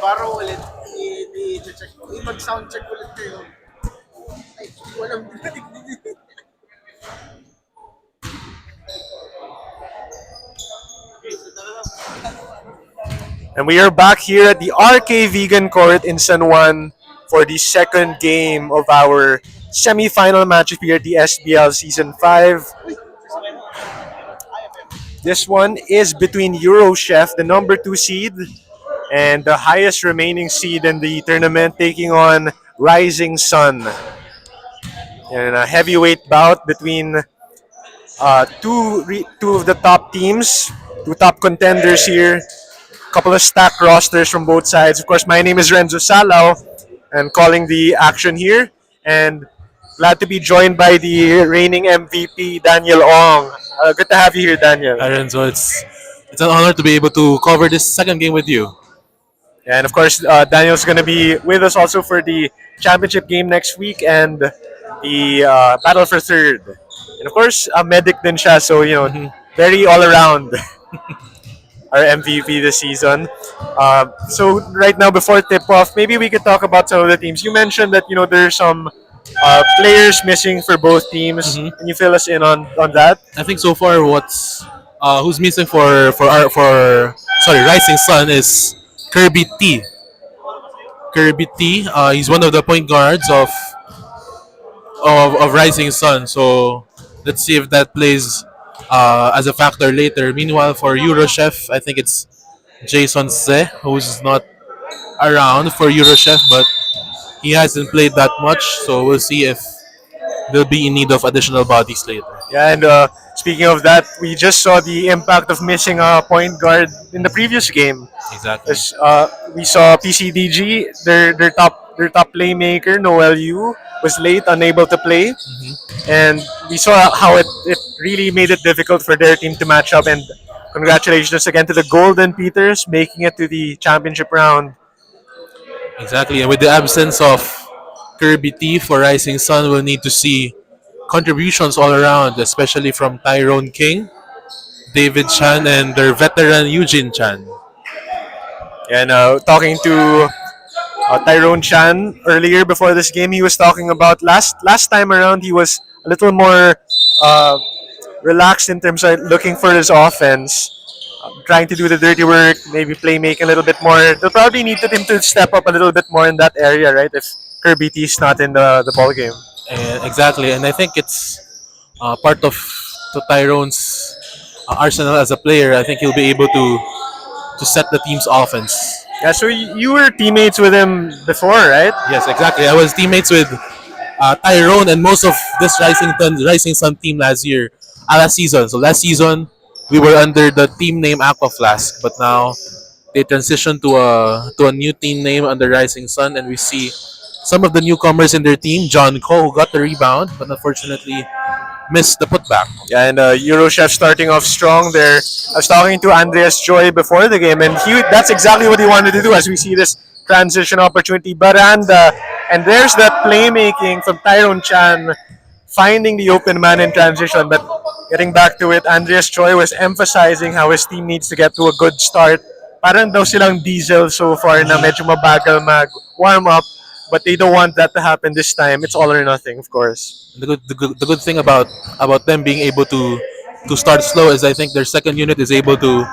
Baro ulit, i-check ko. Mag-sound check ulit kayo. Ay, walang And we are back here at the RK Vegan Court in San Juan for the second game of our semi-final matchup here at the SBL Season 5. This one is between Eurochef, the number 2 seed, and the highest remaining seed in the tournament, taking on Rising Sun. In a heavyweight bout between two of the top teams, two top contenders here. Couple of stacked rosters from both sides. Of course, my name is Renzo Salao, and calling the action here. And glad to be joined by the reigning MVP, Daniel Ong. Good to have you here, Daniel. Hi, Renzo. It's an honor to be able to cover this second game with you. And of course, Daniel's going to be with us also for the championship game next week and the battle for third. And of course, a medic din siya, so very all around. Our MVP this season. So right now, before tip-off, maybe we could talk about some of the teams. You mentioned that there's some players missing for both teams. Can you fill us in on that? I think so far who's missing for Rising Sun is Kirby T. Kirby T. He's one of the point guards of Rising Sun. So let's see if that plays as a factor later. Meanwhile, for Eurochef, I think it's Jason Se, who's not around for Eurochef, but he hasn't played that much. So we'll see if they'll be in need of additional bodies later. Yeah, and speaking of that, we just saw the impact of missing a point guard in the previous game. Exactly. We saw PCDG, their top playmaker Noel Yu was late, unable to play, and we saw how it really made it difficult for their team to match up. And congratulations again to the Golden Peters making it to the championship round. Exactly, and with the absence of Kirby T for Rising Sun, we'll need to see contributions all around, especially from Tyrone King, David Chan, and their veteran Eugene Chan. And talking to Tyrone Chan earlier before this game, he was talking about last time around he was a little more relaxed in terms of looking for his offense, trying to do the dirty work, maybe playmaking a little bit more. They'll probably need him to step up a little bit more in that area, right? If Kirby T is not in the ball game. Exactly, and I think it's part of Tyrone's arsenal as a player. I think he'll be able to set the team's offense. Yeah, so you were teammates with him before, right? Yes, exactly. I was teammates with Tyrone and most of this Rising Sun team last season. So last season, we were under the team name Aqua Flask, but now they transitioned to a new team name under Rising Sun, and we see some of the newcomers in their team. John Ko, who got the rebound, but unfortunately missed the putback. Yeah, and Eurochef starting off strong there. I was talking to Andreas Joy before the game, and that's exactly what he wanted to do as we see this transition opportunity. Baranda, and there's that playmaking from Tyrone Chan, finding the open man in transition. But getting back to it, Andreas Joy was emphasizing how his team needs to get to a good start. Parang daw silang diesel so far na medyo mabagal mag-warm up. But they don't want that to happen this time. It's all or nothing, of course. The good thing about them being able to start slow is I think their second unit is able to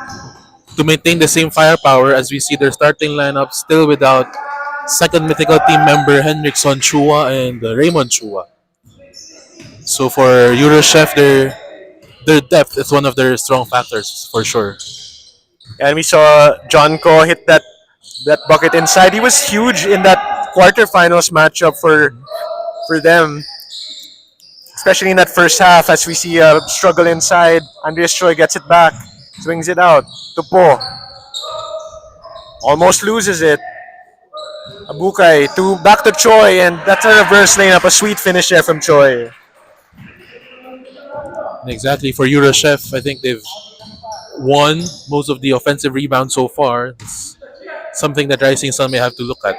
maintain the same firepower as we see their starting lineup still without second mythical team member Henrikson Chua and Raymond Chua. So for Eurochef, their depth is one of their strong factors for sure. And we saw John Ko hit that bucket inside. He was huge in that quarterfinals matchup for them, especially in that first half. As we see a struggle inside, Andreas Choi gets it back, swings it out to Po, almost loses it. Abukay back to Choi, and that's a reverse lane up. A sweet finish there from Choi. Exactly, for Eurochef, I think they've won most of the offensive rebounds so far. It's something that Rising Sun may have to look at.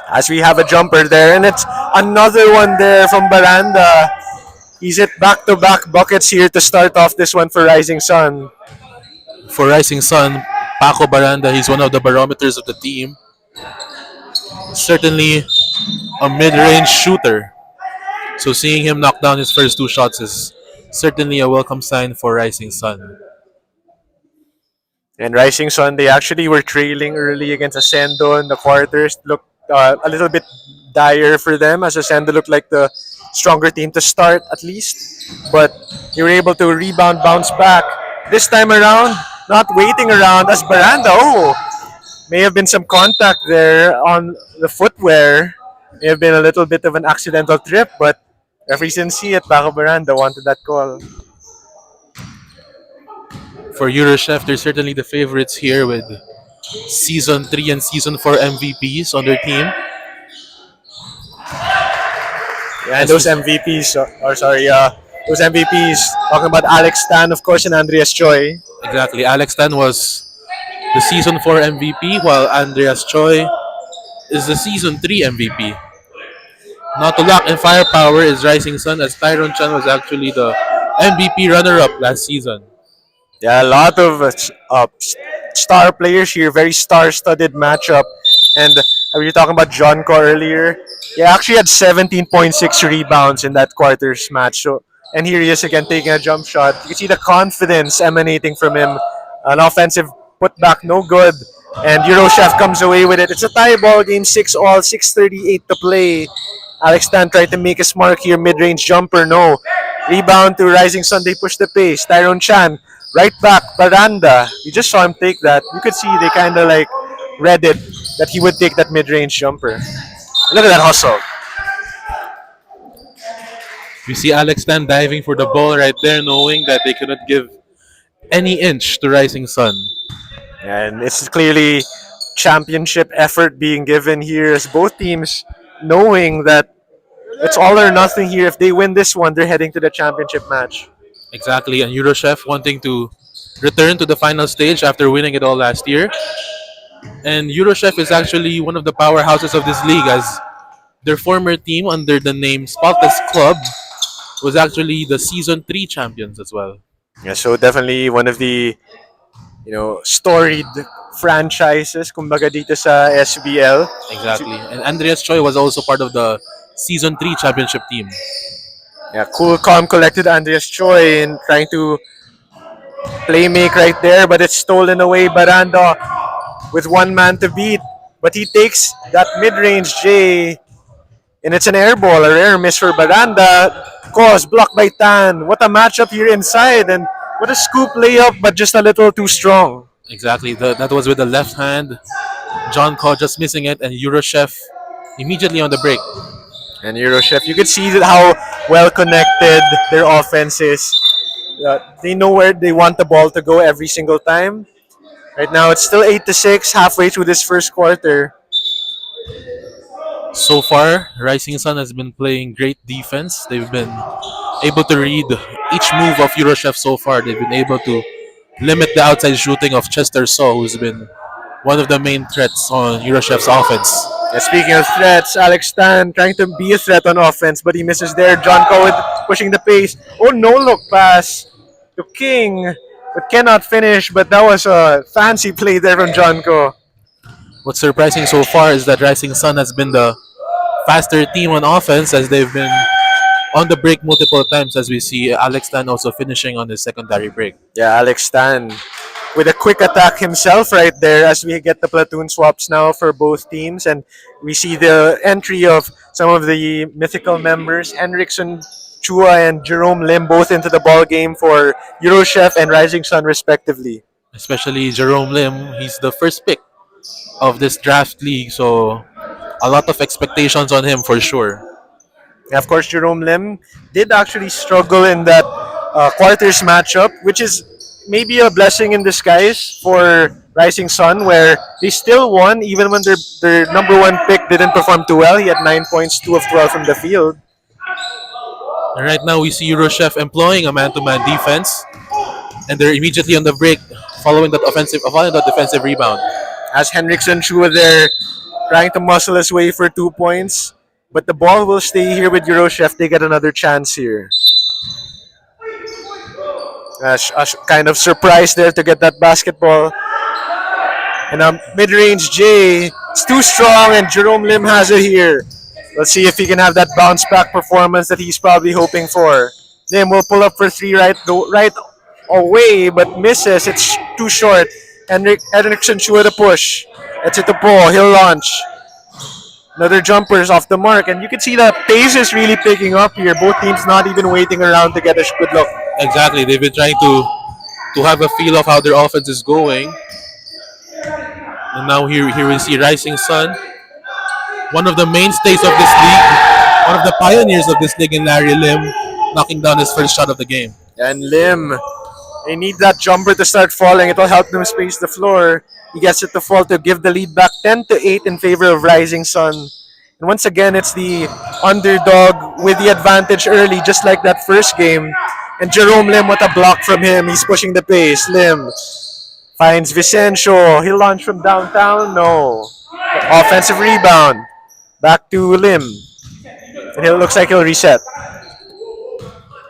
As we have a jumper there, and it's another one there from Baranda. He's at back-to-back buckets here to start off this one for Rising Sun. For Rising Sun, Paco Baranda, he's one of the barometers of the team. Certainly a mid-range shooter. So seeing him knock down his first two shots is certainly a welcome sign for Rising Sun. And Rising Sun, they actually were trailing early against Ascendo in the quarters. Looked a little bit dire for them as Ascendo looked like the stronger team to start at least. But they were able to rebound, bounce back. This time around, not waiting around as Baranda. Oh, may have been some contact there on the footwear. May have been a little bit of an accidental trip, but referees didn't see it. Paco Baranda wanted that call. For Eurochef, they're certainly the favorites here with Season 3 and Season 4 MVPs on their team. Yeah, and those MVPs, those MVPs, talking about Alex Tan, of course, and Andreas Choi. Exactly. Alex Tan was the Season 4 MVP, while Andreas Choi is the Season 3 MVP. Not to lack in firepower is Rising Sun, as Tyron Chan was actually the MVP runner-up last season. Yeah, a lot of star players here, very star-studded matchup. And we were talking about John Co earlier. He actually had 17.6 rebounds in that quarters match. So, and here he is again taking a jump shot. You can see the confidence emanating from him. An offensive putback, no good. And Eurochef comes away with it. It's a tie ball game, 6-all, 6:38 to play. Alex Tan tried to make his mark here, mid-range jumper, no. Rebound to Rising Sun, they push the pace. Tyron Chan, right back, Baranda. You just saw him take that. You could see they kind of like read it that he would take that mid-range jumper. Look at that hustle. You see Alex Tan diving for the ball right there, knowing that they cannot give any inch to Rising Sun. And it's clearly championship effort being given here as both teams knowing that it's all or nothing here. If they win this one, they're heading to the championship match. Exactly, and Eurochef wanting to return to the final stage after winning it all last year. And Eurochef is actually one of the powerhouses of this league, as their former team under the name Spotless Club was actually the Season 3 champions as well. Yeah, so definitely one of the storied franchises kumbaga dito sa SBL. Exactly, and Andreas Choi was also part of the Season 3 championship team. Yeah, cool, calm, collected Andreas Choi in trying to play make right there, but it's stolen away. Baranda with one man to beat, but he takes that mid-range J, and it's an air ball, a rare miss for Baranda. Cause blocked by Tan. What a matchup here inside, and what a scoop layup, but just a little too strong. Exactly, that was with the left hand. John Ko just missing it, and Eurochef immediately on the break. And Eurochef, you could see that how well connected their offense is. They know where they want the ball to go every single time. Right now, it's still 8-6, halfway through this first quarter. So far, Rising Sun has been playing great defense. They've been able to read each move of Eurochef so far. They've been able to limit the outside shooting of Chester So, who's been one of the main threats on Eurochef's offense. Yeah, speaking of threats, Alex Tan trying to be a threat on offense, but he misses there. John Coward pushing the pace. Oh, no-look pass to King, but cannot finish. But that was a fancy play there from John Co. What's surprising so far is that Rising Sun has been the faster team on offense, as they've been on the break multiple times, as we see Alex Tan also finishing on the secondary break. Yeah, Alex Tan with a quick attack himself right there as we get the platoon swaps now for both teams. And we see the entry of some of the mythical members, Henriksen Chua and Jerome Lim, both into the ball game for Eurochef and Rising Sun respectively. Especially Jerome Lim, he's the first pick of this draft league, so a lot of expectations on him for sure. And of course, Jerome Lim did actually struggle in that quarters matchup, which is maybe a blessing in disguise for Rising Sun, where they still won even when their number one pick didn't perform too well. He had 9 points, 2 of 12 from the field. And right now, we see Eurochef employing a man-to-man defense, and they're immediately on the break following that defensive rebound. As Henriksen Chua there trying to muscle his way for 2 points. But the ball will stay here with Eurochef. They get another chance here. Kind of surprised there to get that basketball. And a mid-range J. It's too strong, and Jerome Lim has it here. Let's see if he can have that bounce back performance that he's probably hoping for. Lim will pull up for three right away, but misses. It's too short. Henriksen Chua to push. It's at the ball. He'll launch. Another jumper is off the mark, and you can see the pace is really picking up here. Both teams not even waiting around to get a good look. Exactly. They've been trying to have a feel of how their offense is going. And now here we see Rising Sun, one of the mainstays of this league, one of the pioneers of this league in Larry Lim, knocking down his first shot of the game. And Lim, they need that jumper to start falling. It'll help them space the floor. He gets it to fall to give the lead back 10-8 in favor of Rising Sun. And once again, it's the underdog with the advantage early, just like that first game. And Jerome Lim, what a block from him. He's pushing the pace. Lim finds Vicencio. He'll launch from downtown. No. Offensive rebound. Back to Lim. And it looks like he'll reset.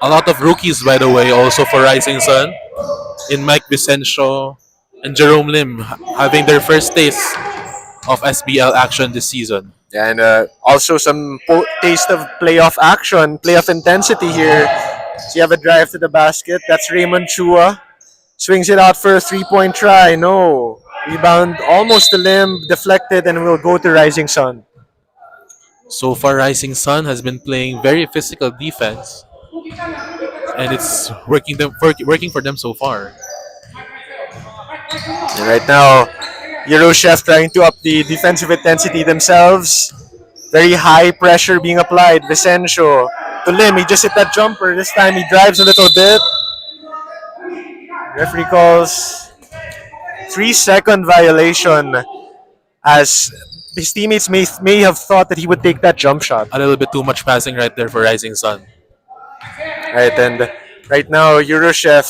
A lot of rookies, by the way, also for Rising Sun, in Mike Vicencio and Jerome Lim, having their first taste of SBL action this season. And also some taste of playoff action, playoff intensity here. So you have a drive to the basket. That's Raymond Chua. Swings it out for a three-point try. No. Rebound almost to Lim, deflected, and will go to Rising Sun. So far, Rising Sun has been playing very physical defense, and it's working for them so far. And right now, Eurochef trying to up the defensive intensity themselves. Very high pressure being applied. Vicencio to Lim. He just hit that jumper. This time he drives a little bit. Referee calls 3-second violation, as his teammates may have thought that he would take that jump shot. A little bit too much passing right there for Rising Sun. Right, and right now Eurochef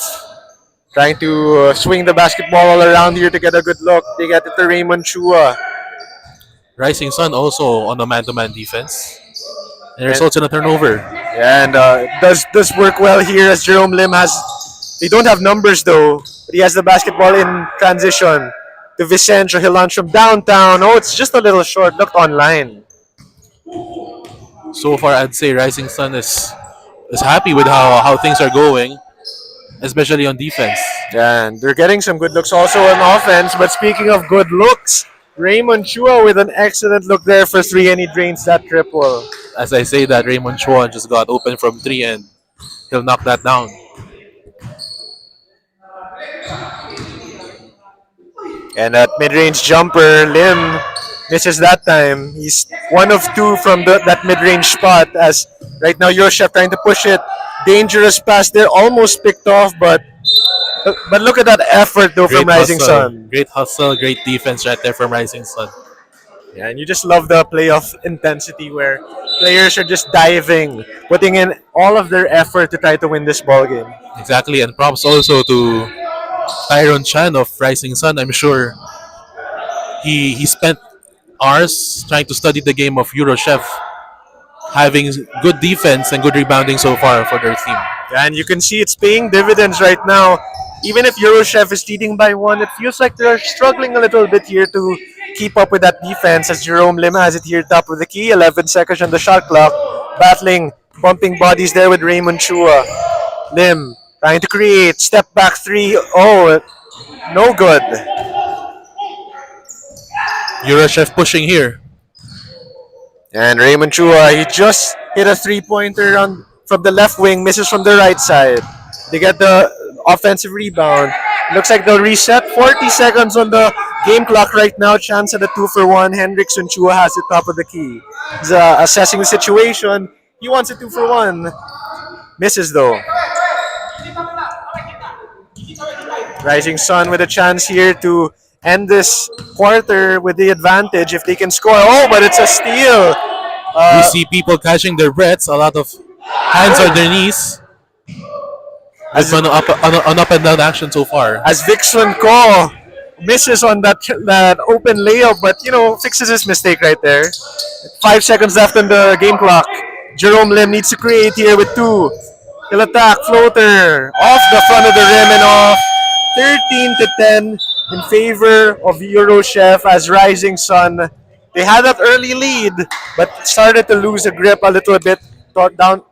trying to swing the basketball all around here to get a good look. They get it to Raymond Chua. Rising Sun also on a man-to-man defense. And results in a turnover. And does work well here, as Jerome Lim has. They don't have numbers though, but he has the basketball in transition to Vicencio. He'll launch from downtown. Oh, it's just a little short. Looked online. So far, I'd say Rising Sun is happy with how things are going, especially on defense. Yeah, and they're getting some good looks also on offense. But speaking of good looks, Raymond Chua with an excellent look there for three, and he drains that triple. As I say that, Raymond Chua just got open from three, and he'll knock that down. And that mid-range jumper, Lim misses that time. He's one of two from that mid-range spot, as right now Eurochef trying to push it. Dangerous pass there, almost picked off, but look at that effort though from Rising Sun. Great hustle, great defense right there from Rising Sun. Yeah, and you just love the playoff intensity where players are just diving, putting in all of their effort to try to win this ball game. Exactly, and props also to Tyron Chan of Rising Sun. I'm sure he spent hours trying to study the game of Eurochef, having good defense and good rebounding so far for their team. Yeah, and you can see it's paying dividends right now. Even if Eurochef is leading by one, it feels like they're struggling a little bit here to keep up with that defense, as Jerome Lim has it here top of the key. 11 seconds on the shot clock. Battling, bumping bodies there with Raymond Chua. Lim trying to create, step back three. Oh, no good. Eurochef pushing here. And Raymond Chua, he just hit a three-pointer from the left wing, misses from the right side. They get the offensive rebound. Looks like they'll reset. 40 seconds on the game clock right now. Chance at a 2-for-1. Henriksen Chua has it top of the key. He's assessing the situation. He wants a 2-for-1. Misses though. Rising Sun with a chance here to end this quarter with the advantage if they can score. Oh, but it's a steal. We see people catching their breaths. A lot of hands on their knees. As an up and down action so far. As Vixen Ko misses on that open layup, but fixes his mistake right there. 5 seconds left on the game clock. Jerome Lim needs to create here with two. He'll attack, floater, off the front of the rim and off. 13-10. in favor of Eurochef as Rising Sun. They had that early lead, but started to lose a grip a little bit down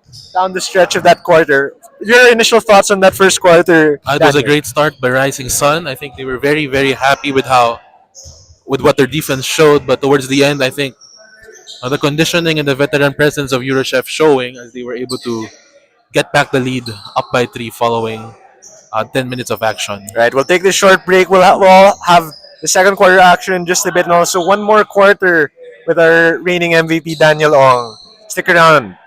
the stretch of that quarter. Your initial thoughts on that first quarter, It was a Daniel? great start by Rising Sun. I think they were very, very happy with what their defense showed. But towards the end, I think the conditioning and the veteran presence of Eurochef showing as they were able to get back the lead up by three following 10 minutes of action. Right, we'll take this short break. We'll have the second quarter action in just a bit, and also one more quarter with our reigning MVP Daniel Ong. Stick around.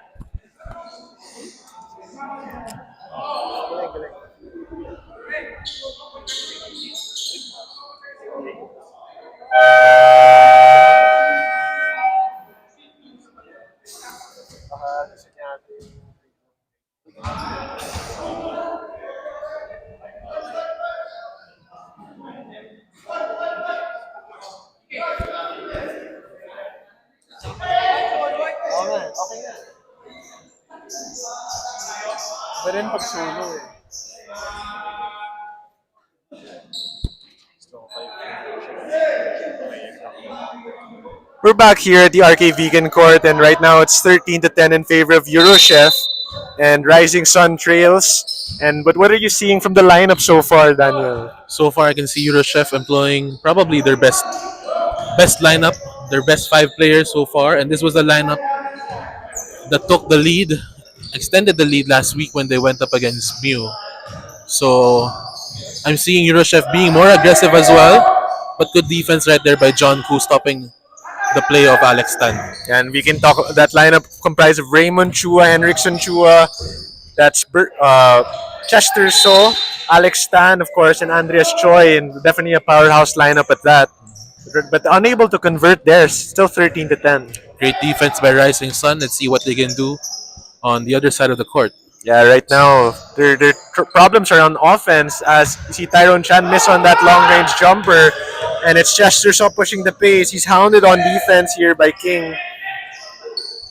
But then pag solo eh. We're back here at the RK Vegan Court, and right now it's 13-10 in favor of Eurochef, and Rising Sun trails. But what are you seeing from the lineup so far, Daniel? So far, I can see Eurochef employing probably their best lineup, their best five players so far, and this was the lineup that took the lead, extended the lead last week when they went up against Mew. So I'm seeing Eurochef being more aggressive as well, but good defense right there by John Koo stopping the play of Alex Tan. And we can talk that lineup comprised of Raymond Chua, Henriksen Chua, that's Chester So, Alex Tan, of course, and Andreas Choi, and definitely a powerhouse lineup at that. But unable to convert there, still 13-10. Great defense by Rising Sun. Let's see what they can do on the other side of the court. Yeah, right now their problems are on offense as you see Tyrone Chan miss on that long range jumper, and it's Chester Shaw pushing the pace. He's hounded on defense here by King,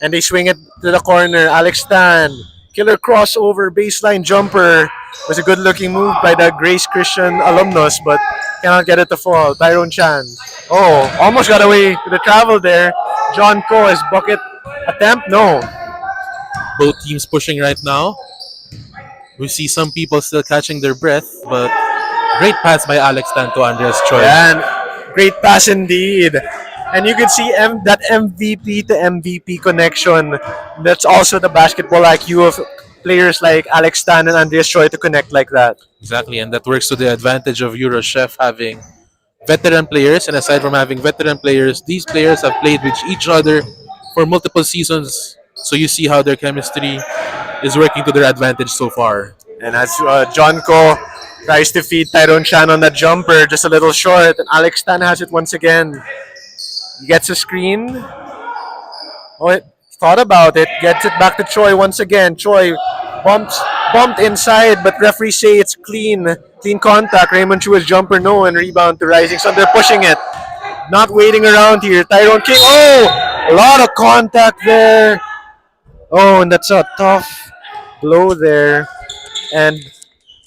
and they swing it to the corner. Alex Tan, killer crossover baseline jumper, was a good looking move by the Grace Christian alumnus, but cannot get it to fall. Tyrone Chan, oh, almost got away with the travel there. John Ko, his bucket attempt, no. Both teams pushing right now. We see some people still catching their breath, but great pass by Alex Tan to Andreas Choi. And great pass indeed. And you can see that MVP to MVP connection. That's also the basketball IQ of players like Alex Tan and Andreas Choi to connect like that. Exactly, and that works to the advantage of Eurochef having veteran players. And aside from having veteran players, these players have played with each other for multiple seasons. So you see how their chemistry is working to their advantage so far. And as John Ko tries to feed Tyrone Chan on that jumper, just a little short, and Alex Tan has it once again. He gets a screen. Oh, it thought about it. Gets it back to Choi once again. Choi bumped inside, but referees say it's clean contact. Raymond Chua's jumper, no, and rebound to Rising Sun. They're pushing it. Not waiting around here. Tyrone King. Oh, a lot of contact there. Oh, and that's a tough blow there. And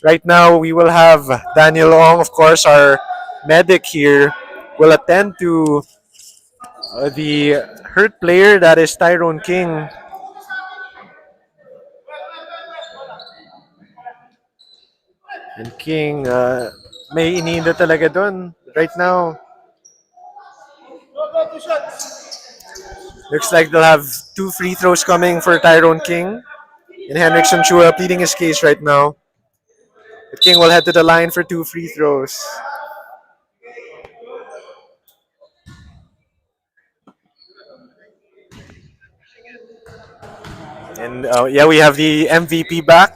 right now we will have Daniel Ong, of course, our medic here, will attend to the hurt player, that is Tyrone King. And King, may iniinda talaga dun right now. Looks like they'll have 2 free throws coming for Tyrone King. And Henriksen Chua pleading his case right now. But King will head to the line for 2 free throws. And yeah, we have the MVP back.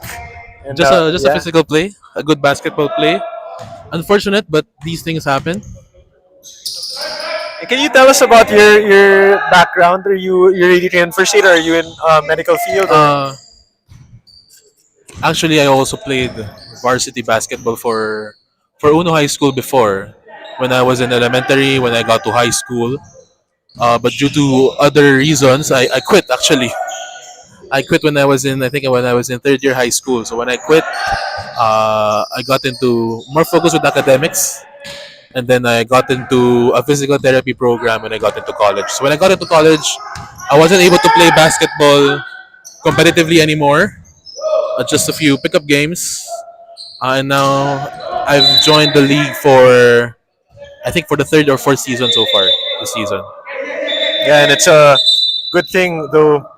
And, Just a yeah. physical play, a good basketball play. Unfortunate, but these things happen. Can you tell us about your background? Are you really trained first aid, or are you in medical field? Actually, I also played varsity basketball for Uno High School before, when I was in elementary, when I got to high school. But due to other reasons, I quit actually. I quit when I was in, I think when I was in third year high school. So when I quit, I got into more focus with academics. and then I got into a physical therapy program when I got into college. So when I got into college, I wasn't able to play basketball competitively anymore. Just a few pickup games, and now I've joined the league for I think for the third or fourth season so far this season. Yeah, and it's a good thing though.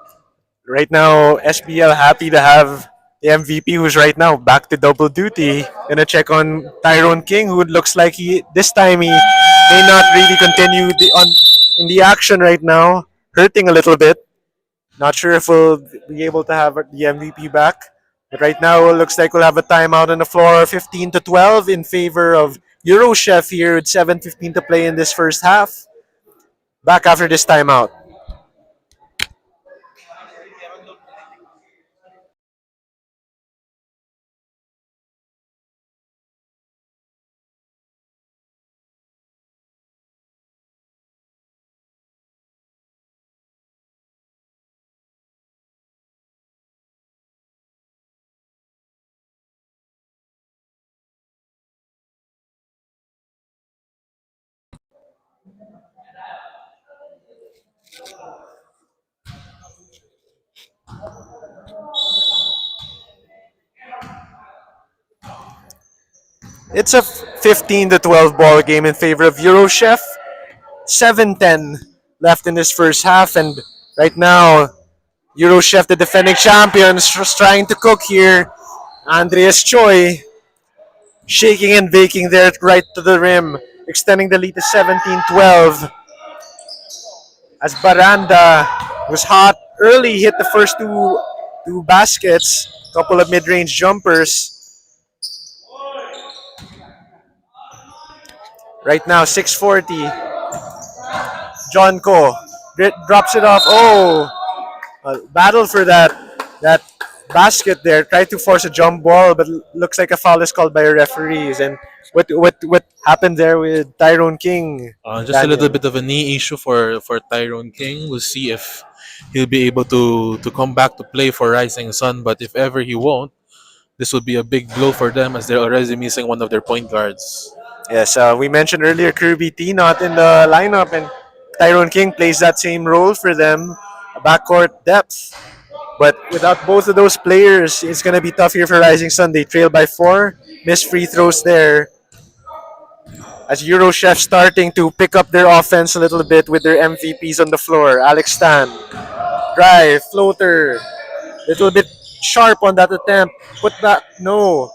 Right now, SBL happy to have the MVP who's right now back to double duty. Gonna check on Tyrone King, who looks like he this time he may not really continue in the action right now, hurting a little bit. Not sure if we'll be able to have the MVP back. But right now, it looks like we'll have a timeout on the floor, 15 to 12 in favor of Eurochef here with 7:15 to play in this first half. Back after this timeout. It's a 15 to 12 ball game in favor of Eurochef. 7:10 left in this first half, and right now, Eurochef, the defending champions, just trying to cook here. Andreas Choi shaking and baking there right to the rim, extending the lead to 17-12. As Baranda was hot early, hit the first two baskets, couple of mid-range jumpers. Right now, 6:40. John Ko drops it off. Oh, battle for that basket there. Tried to force a jump ball, but looks like a foul is called by a referees. And what happened there with Tyrone King? Just a little Daniel? bit of a knee issue for Tyrone King. We'll see if he'll be able to come back to play for Rising Sun. But if ever he won't, this would be a big blow for them as they're already missing one of their point guards. Yes, we mentioned earlier Kirby T not in the lineup, and Tyrone King plays that same role for them, backcourt depth. But without both of those players, it's going to be tough here for Rising Sun. They trail by 4. Missed free throws there. As Eurochef starting to pick up their offense a little bit with their MVPs on the floor. Alex Stan. Drive, floater. Little bit sharp on that attempt. Put back, no.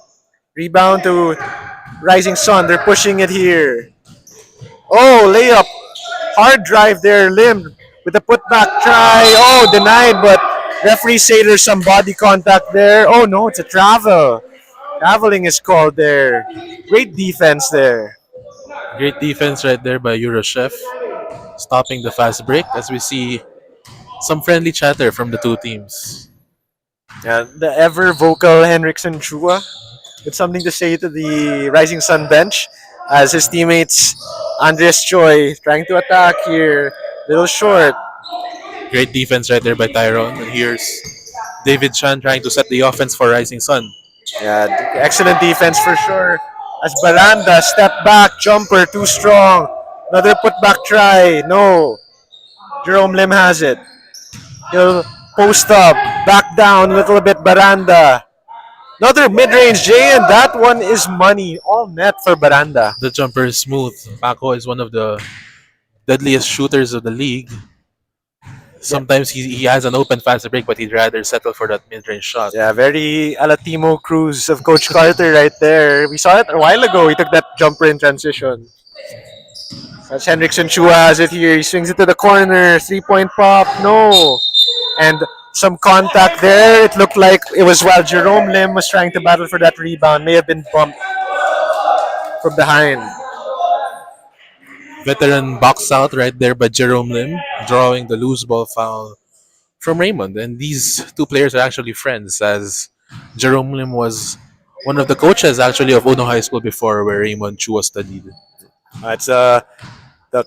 Rebound to Rising Sun. They're pushing it here. Oh, layup. Hard drive there, Lim with the putback try. Oh, denied, but referee say there's some body contact there. Oh no, it's a travel. Traveling is called there. Great defense there. Great defense right there by Eurochef, stopping the fast break as we see some friendly chatter from the two teams. The ever vocal Henriksen Chua with something to say to the Rising Sun bench as his teammates Andres Choi trying to attack here. Little short. Great defense right there by Tyrone. And here's David Chan trying to set the offense for Rising Sun. Yeah, excellent defense for sure. As Baranda step back jumper too strong. Another putback try. No. Jerome Lim has it. He'll post up, back down a little bit. Baranda. Another mid-range J, and that one is money. All net for Baranda. The jumper is smooth. Paco is one of the deadliest shooters of the league. Sometimes he has an open fast break, but he'd rather settle for that mid-range shot. Yeah, very Alatimo Cruz of Coach Carter right there. We saw it a while ago. He took that jumper in transition. That's Henriksen Chua has it here. He swings it to the corner. 3-point pop. No. And some contact there. It looked like it was while Jerome Lim was trying to battle for that rebound. May have been bumped from behind. Veteran box out right there by Jerome Lim, drawing the loose ball foul from Raymond. And these two players are actually friends, as Jerome Lim was one of the coaches actually of Uno High School before, where Raymond Chua studied. It's the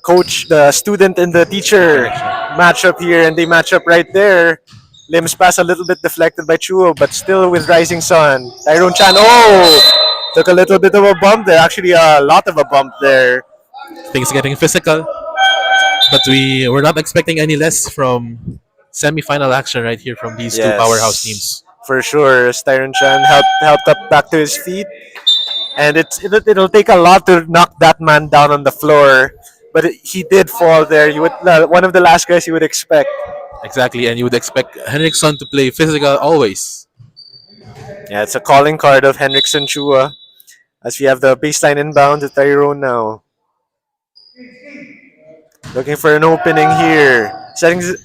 coach, the student, and the teacher matchup here, and they match up right there. Lim's pass a little bit deflected by Chuo, but still with Rising Sun. Tyrone Chan, oh! Took a little bit of a bump there. Actually, a lot of a bump there. Things getting physical, but we're not expecting any less from semi-final action right here from these two powerhouse Yes, teams. for sure. Styron Chan helped up back to his feet, and it'll take a lot to knock that man down on the floor. But he did fall there. You would one of the last guys you would expect. Exactly, and you would expect Henriksen to play physical always. Yeah, it's a calling card of Henriksen Chua as we have the baseline inbound to Tyrone now. Looking for an opening here.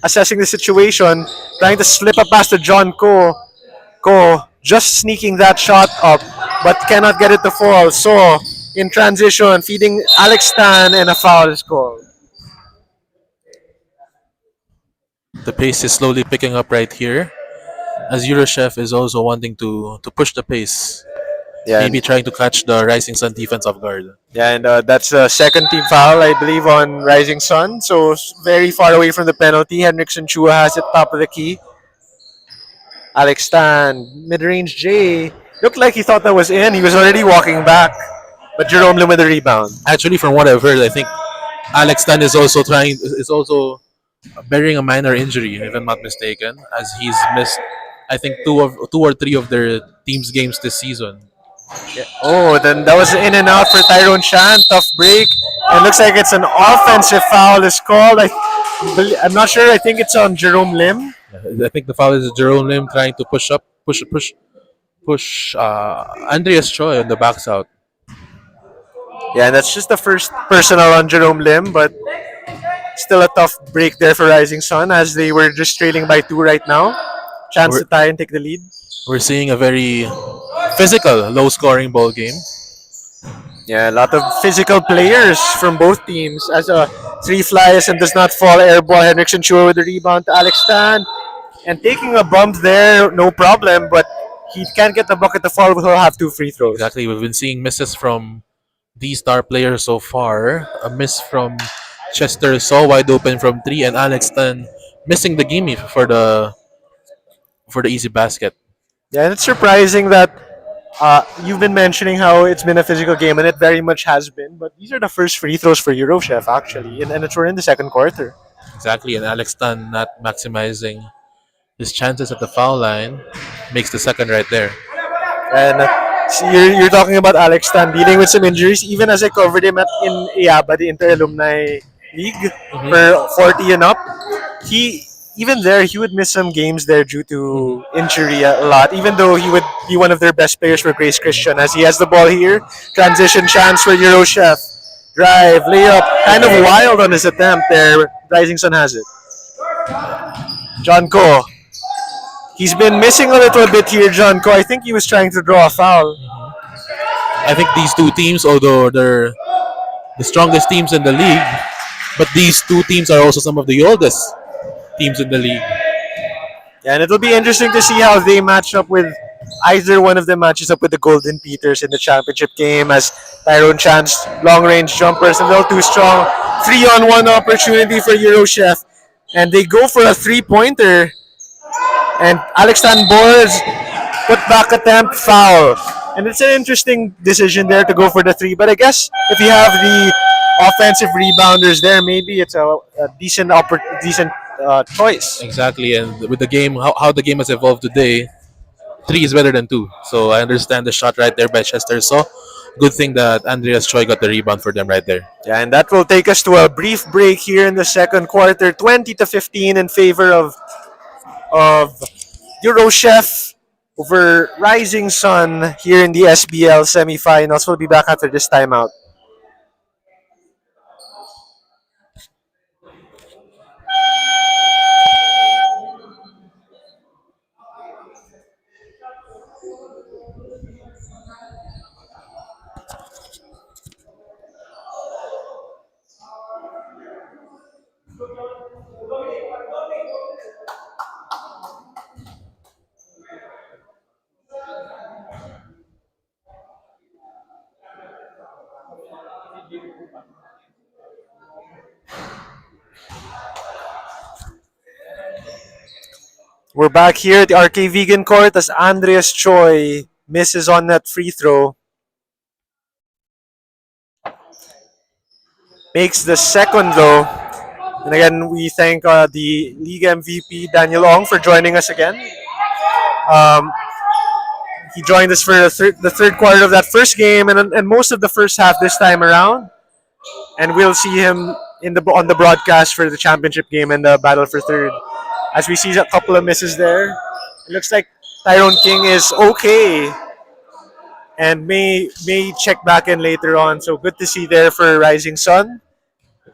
Assessing the situation, trying to slip a pass to John Ko. Ko just sneaking that shot up, but cannot get it to fall. So, in transition, feeding Alex Tan, and a foul is called. The pace is slowly picking up right here, as Eurochef is also wanting to push the pace, Yeah, maybe trying to catch the Rising Sun defense off guard. and that's the second team foul, I believe, on Rising Sun. So, very far away from the penalty. Henriksen Chua has it top of the key. Alex Tan, mid-range J. Looked like he thought that was in. He was already walking back. But Jerome Lim with the rebound. Actually, from what I've heard, I think Alex Tan is also bearing a minor injury, if I'm not mistaken, as he's missed, I think two or three of their team's games this season. Oh, then that was in and out for Tyrone Shan. Tough break. And looks like it's an offensive foul is called. I'm not sure. I think it's on Jerome Lim. I think the foul is Jerome Lim trying to push Andreas Choi on the backs out. Yeah, and that's just the first personal on Jerome Lim, but still a tough break there for Rising Sun as they were just trailing by 2 right now. Chance We're, to tie and take the lead. we're seeing a very physical, low-scoring ball game. Yeah, a lot of physical players from both teams. As a 3 flies and does not fall, air ball. Henriksen Chua with the rebound to Alex Tan. And taking a bump there, no problem, but he can't get the bucket to fall, he'll have 2 free throws. Exactly, we've been seeing misses from these star players so far. A miss from Chester, so wide open from 3, and Alex Tan missing the gimme for the easy basket. Yeah, and it's surprising that you've been mentioning how it's been a physical game, and it very much has been. But these are the first free throws for Eurochef, actually, and we're in the second quarter. Exactly, and Alex Tan not maximizing his chances at the foul line makes the second right there. And see, you're talking about Alex Tan dealing with some injuries, even as I covered him in IABA, the Inter Alumni League, for 40 and up. He even there he would miss some games there due to injury a lot, even though he would be one of their best players for Grace Christian as he has the ball here. Transition chance for Eurochef. Drive, layup, kind of wild on his attempt there. Rising Sun has it. John Ko. He's been missing a little bit here, John Ko. I think he was trying to draw a foul. I think these two teams, although they're the strongest teams in the league, but these two teams are also some of the oldest teams in the league. Yeah, and it'll be interesting to see how they match up with either one of them matches up with the Golden Peters in the championship game as Tyrone Chan's long range jumpers a little too strong. 3-on-1 opportunity for Eurochef. And they go for a 3-pointer. And Alex Tan boards, put back attempt, foul. And it's an interesting decision there to go for the 3. But I guess if you have the offensive rebounders there, maybe it's a decent choice. Exactly, and with the game, how the game has evolved today, 3 is better than 2. So I understand the shot right there by Chester. So good thing that Andreas Choi got the rebound for them right there. Yeah, and that will take us to a brief break here in the second quarter, 20-15 in favor of Eurochef over Rising Sun here in the SBL semifinals. We'll be back after this timeout. We're back here at the RK Vegan Court as Andreas Choi misses on that free throw. makes the second though. And again, we thank the league MVP Daniel Ong for joining us again. Um, he joined us for the third quarter of that first game and most of the first half this time around. And we'll see him on the broadcast for the championship game and the battle for third. As we see a couple of misses there, it looks like Tyrone King is okay and may check back in later on. So good to see there for Rising Sun.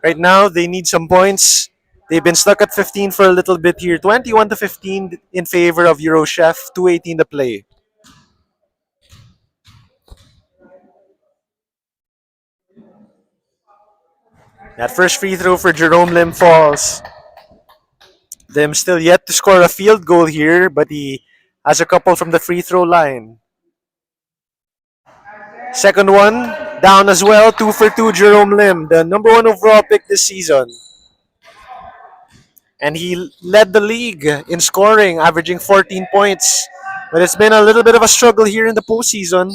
Right now, they need some points. They've been stuck at 15 for a little bit here. 21 to 15 in favor of Eurochef. 2:18 to play. That first free throw for Jerome Lim falls. Lim still yet to score a field goal here, but he has a couple from the free throw line. Second one, down as well. 2 for 2, Jerome Lim, the number 1 overall pick this season. And he led the league in scoring, averaging 14 points. But it's been a little bit of a struggle here in the postseason.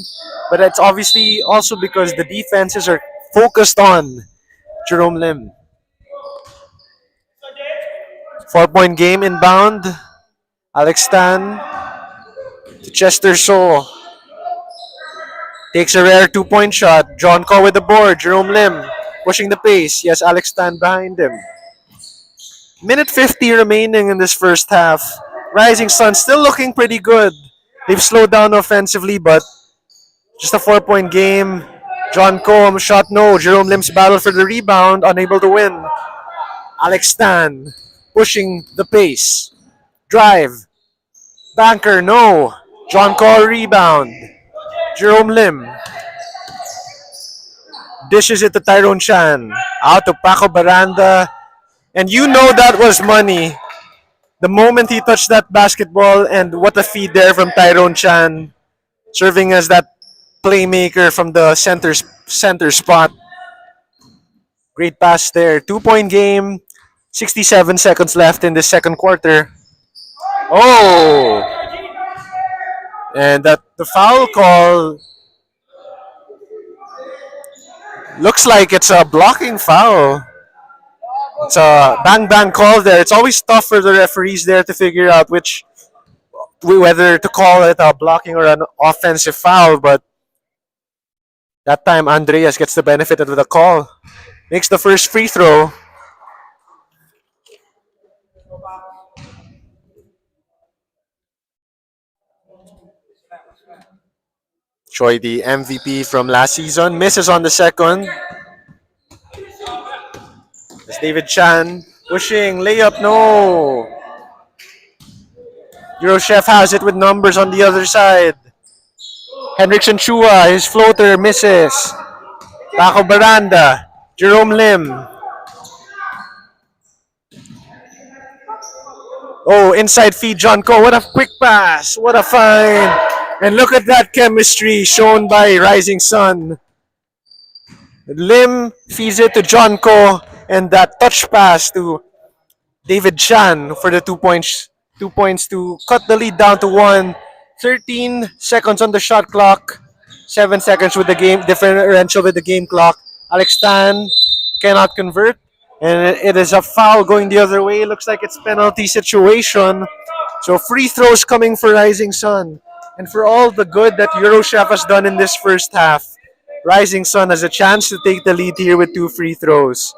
But it's obviously also because the defenses are focused on Jerome Lim. 4-point game inbound. Alex Tan to Chester So. Takes a rare 2-point shot. John Cole with the board. Jerome Lim pushing the pace. Yes, Alex Tan behind him. Minute 50 remaining in this first half. Rising Sun still looking pretty good. They've slowed down offensively, but just a 4-point game. John Combe, shot no. Jerome Lim's battle for the rebound, unable to win. Alex Tan pushing the pace. Drive. Banker, no. John Cole rebound. Jerome Lim dishes it to Tyrone Chan. Out to Paco Baranda. And you know that was money. The moment he touched that basketball, and what a feed there from Tyrone Chan, serving as that playmaker from the center spot. Great pass there. 2-point game. 67 seconds left in the second quarter. Oh! And that the foul call looks like it's a blocking foul. It's a bang call there. It's always tough for the referees there to figure out whether to call it a blocking or an offensive foul. But that time Andreas gets the benefit of the call. Makes the first free throw. Choi, the MVP from last season, misses on the second. It's David Chan pushing, layup, no. Eurochef has it with numbers on the other side. Henriksen Chua, his floater misses. Paco Baranda, Jerome Lim. Oh, inside feed, John Ko. What a quick pass. What a find. And look at that chemistry shown by Rising Sun. Lim feeds it to John Ko, and that touch pass to David Chan for the 2 points. 2 points to cut the lead down to 1. 13 seconds on the shot clock. 7 seconds with the game differential with the game clock. Alex Tan cannot convert, and it is a foul going the other way. Looks like it's penalty situation. So free throws coming for Rising Sun. And for all the good that Eurochef has done in this first half, Rising Sun has a chance to take the lead here with 2 free throws.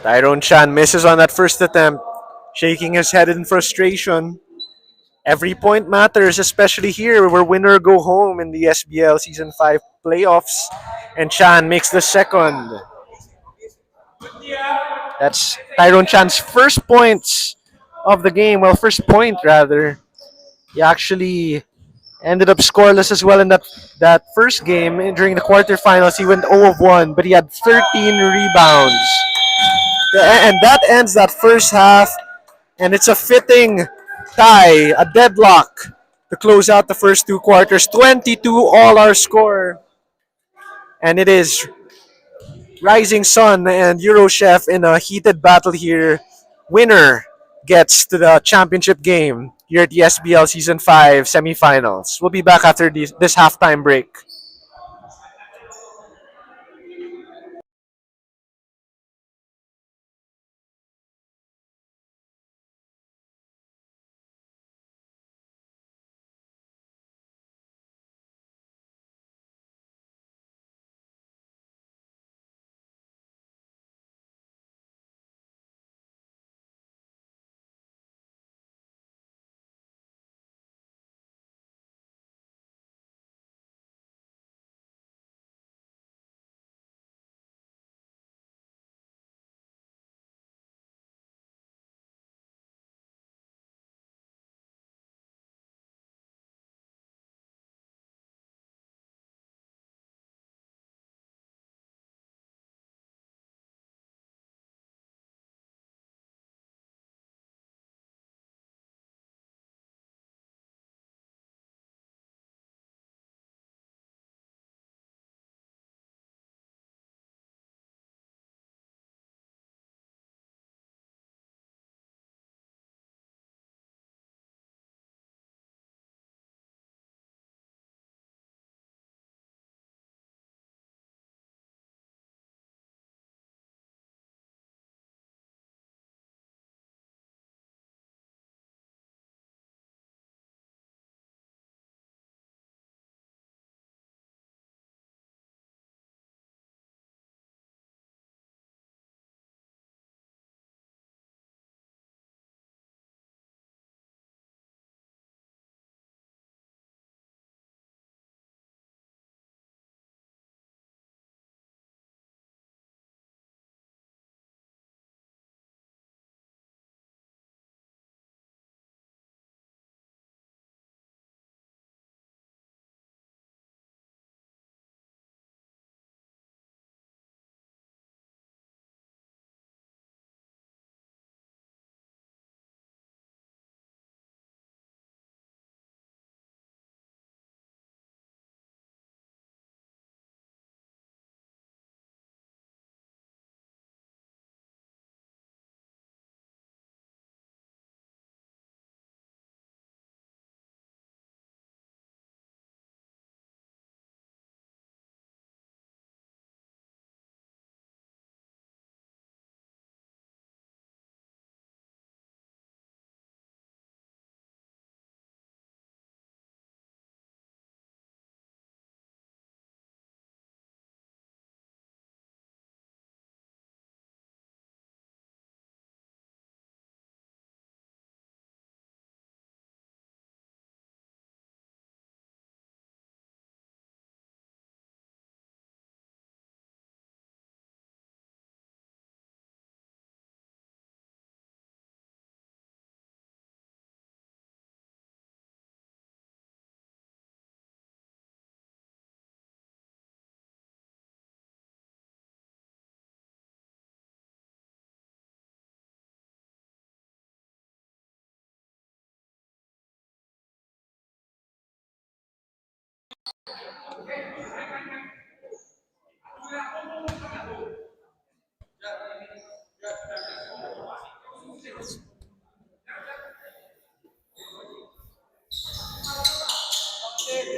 Tyrone Chan misses on that first attempt, shaking his head in frustration. Every point matters, especially here where winner go home in the SBL Season 5 playoffs. And Chan makes the second. That's Tyrone Chan's first points of the game. Well, first point rather. He actually ended up scoreless as well in that first game. During the quarterfinals, he went 0 of 1, but he had 13 rebounds. And that ends that first half. And it's a fitting tie, a deadlock to close out the first 2 quarters. 22 all our score. And it is Rising Sun and Eurochef in a heated battle here. Winner gets to the championship game here at the SBL Season 5 semifinals. We'll be back after this halftime break.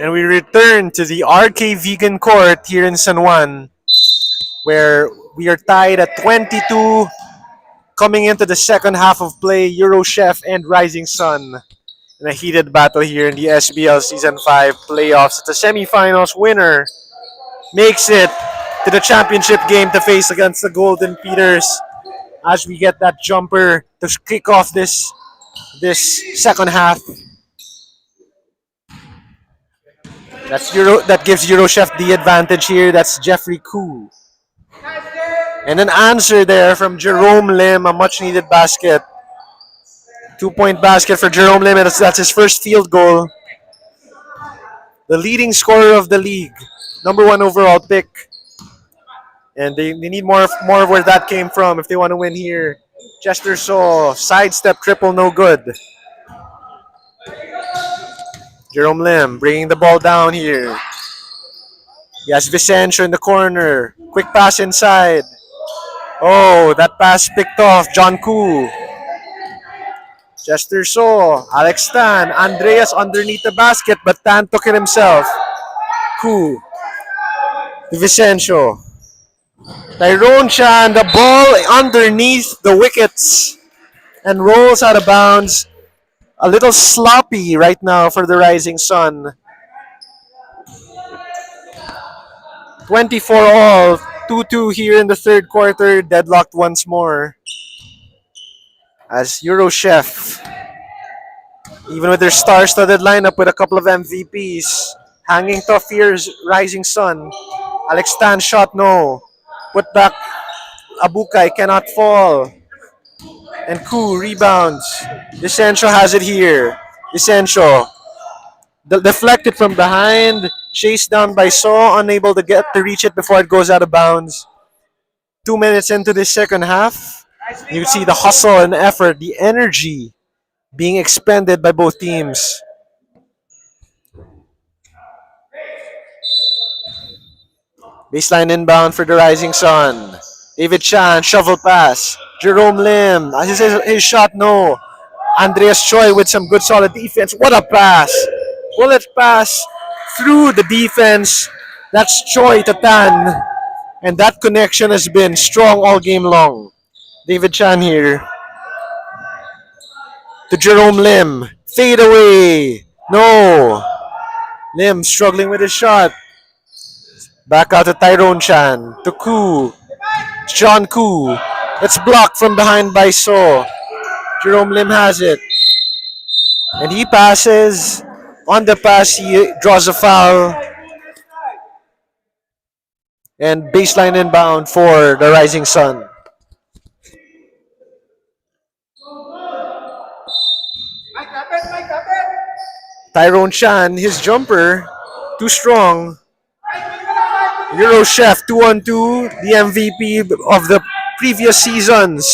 And we return to the RK Vegan Court here in San Juan, where we are tied at 22 coming into the second half of play. Euro Chef and Rising Sun in a heated battle here in the SBL Season 5 playoffs. The semifinals winner makes it to the championship game to face against the Golden Peters as we get that jumper to kick off this second half. That gives Eurochef the advantage here. That's Jeffrey Koo. And an answer there from Jerome Lim, a much needed basket. 2-point basket for Jerome Lim. That's his first field goal. The leading scorer of the league. Number 1 overall pick. And they need more of where that came from if they want to win here. Chester Saw, sidestep triple, no good. Jerome Lim bringing the ball down here. He has Vicencio in the corner. Quick pass inside. Oh, that pass picked off John Koo. Chester saw Alex Tan. Andreas underneath the basket, but Tan took it himself. Ku. Vicencio. Tyrone Chan, the ball underneath the wickets and rolls out of bounds. A little sloppy right now for the Rising Sun. 24 all, 2-2 here in the third quarter, deadlocked once more. As Eurochef, even with their star-studded lineup with a couple of MVPs, hanging tough here's Rising Sun. Alex Tan shot no. Put back Abukai cannot fall. And Ku rebounds. Vicencio has it here. Vicencio deflected from behind, chased down by Saw, unable to get to reach it before it goes out of bounds. 2 minutes into the second half, you see the hustle and effort, the energy being expended by both teams. Baseline inbound for the Rising Sun. David Chan, shovel pass. Jerome Lim, his shot no. Andreas Choi with some good solid defense. What a pass! Bullet pass through the defense. That's Choi to Tan. And that connection has been strong all game long. David Chan here. To Jerome Lim. Fade away. No. Lim struggling with his shot. Back out to Tyrone Chan. To Ku. John Ku. It's blocked from behind by So. Jerome Lim has it. And he passes. On the pass, he draws a foul. And baseline inbound for the Rising Sun. Tyrone Chan, his jumper, too strong. Eurochef 2-on-2, the MVP of the previous seasons,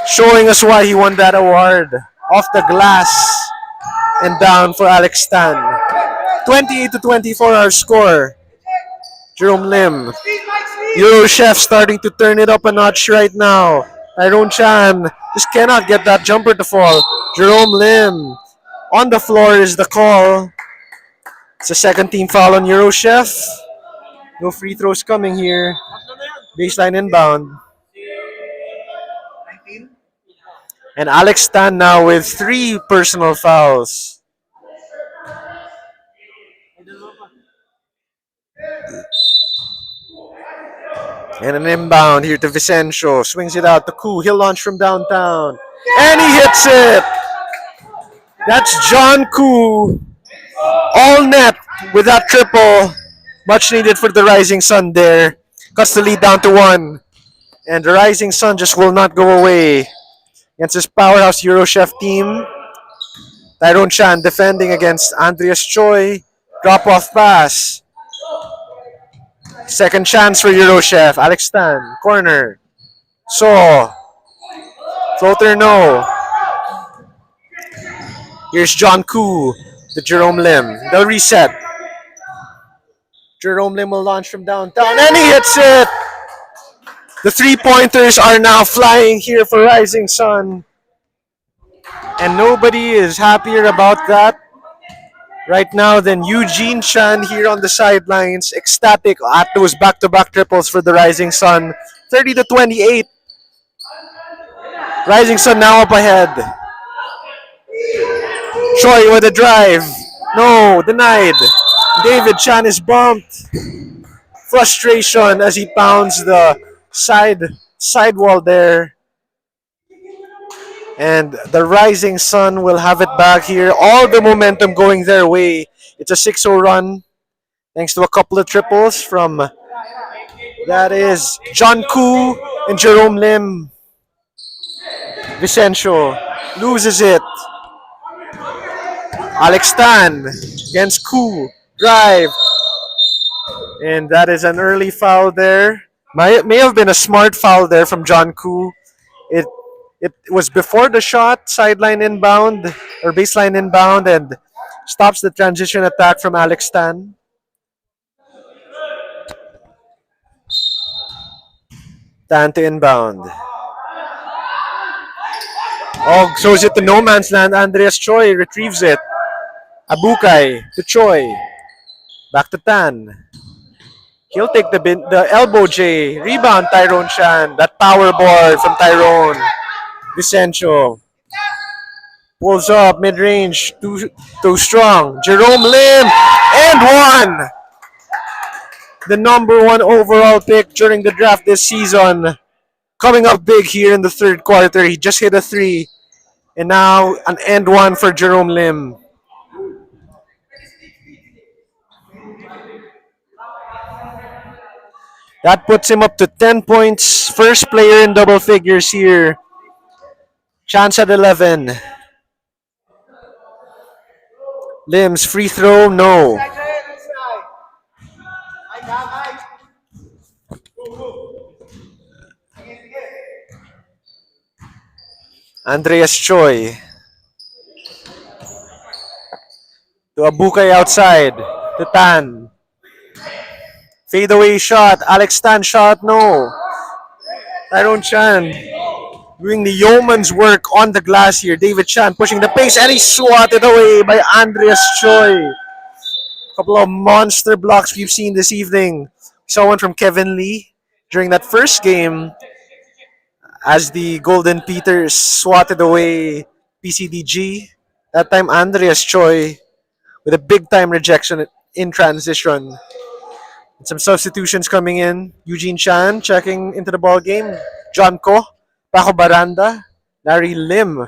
showing us why he won that award. Off the glass and down for Alex Tan. 28-24 our score. Jerome Lim. Eurochef starting to turn it up a notch right now. Tyrone Chan just cannot get that jumper to fall. Jerome Lim. On the floor is the call. It's a second team foul on Eurochef. No free throws coming here. Baseline inbound. And Alex Tan now with 3 personal fouls. And an inbound here to Vicencio. Swings it out to Ku. He'll launch from downtown. And he hits it! That's John Ku. All net with that triple. Much needed for the Rising Sun there. Cuts the lead down to 1. And the Rising Sun just will not go away against this powerhouse Eurochef team. Tyrone Chan defending against Andreas Choi. Drop-off pass. Second chance for Eurochef. Alex Tan. Corner. So. Floater no. Here's John Ku to Jerome Lim. They'll reset. Jerome Lim will launch from downtown and he hits it! The 3-pointers are now flying here for Rising Sun. And nobody is happier about that right now than Eugene Chan here on the sidelines, ecstatic at those back-to-back triples for the Rising Sun. 30-28. Rising Sun now up ahead. Choi with a drive. No, denied. David Chan is bumped. Frustration as he pounds the side wall there. And the Rising Sun will have it back here. All the momentum going their way. It's a 6-0 run thanks to a couple of triples from, that is, John Ku and Jerome Lim. Vicencio loses it. Alex Tan against Ku. Drive. And that is an early foul there. May have been a smart foul there from John Ku. It was before the shot, sideline inbound or baseline inbound, and stops the transition attack from Alex Tan. Tan to inbound. Oh, throws it to no man's land. Andreas Choi retrieves it. Abukay to Choi. Back to Tan. He'll take the elbow J. Rebound Tyrone Chan. That power board from Tyrone. Vicencio. Pulls up mid-range. Too strong. Jerome Lim. And one. The number 1 overall pick during the draft this season. Coming up big here in the third quarter. He just hit a 3. And now an and 1 for Jerome Lim. That puts him up to 10 points. First player in double figures here. Chance at 11. Lim's free throw, no. Andreas Choi. To Abukay outside. To Tan. Fadeaway shot. Alex Tan shot, no. Tyrone Chan doing the yeoman's work on the glass here. David Chan pushing the pace and he's swatted away by Andreas Choi. A couple of monster blocks we've seen this evening. We saw one from Kevin Lee during that first game as the Golden Peters swatted away PCDG. That time Andreas Choi with a big time rejection in transition. And some substitutions coming in. Eugene Chan checking into the ball game. John Ko, Paco Baranda, Larry Lim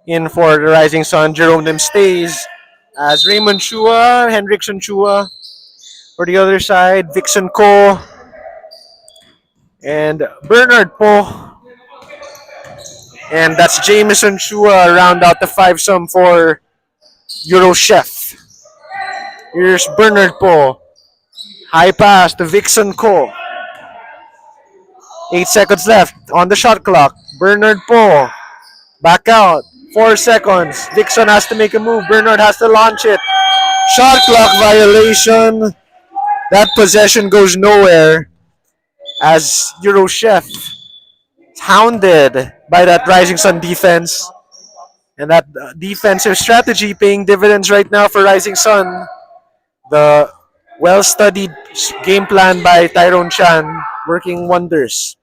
in for the Rising Sun. Jerome Lim stays as Raymond Chua, Henriksen Chua for the other side. Vixen Ko and Bernard Po. And that's Jameson Chua round out the 5-some for Euro Chef. Here's Bernard Po. High pass to Vixen Ko. 8 seconds left on the shot clock. Bernard Po. Back out. 4 seconds. Vixen has to make a move. Bernard has to launch it. Shot clock violation. That possession goes nowhere as Euro Chef hounded by that Rising Sun defense. And that defensive strategy paying dividends right now for Rising Sun. The well-studied game plan by Tyrone Chan working wonders.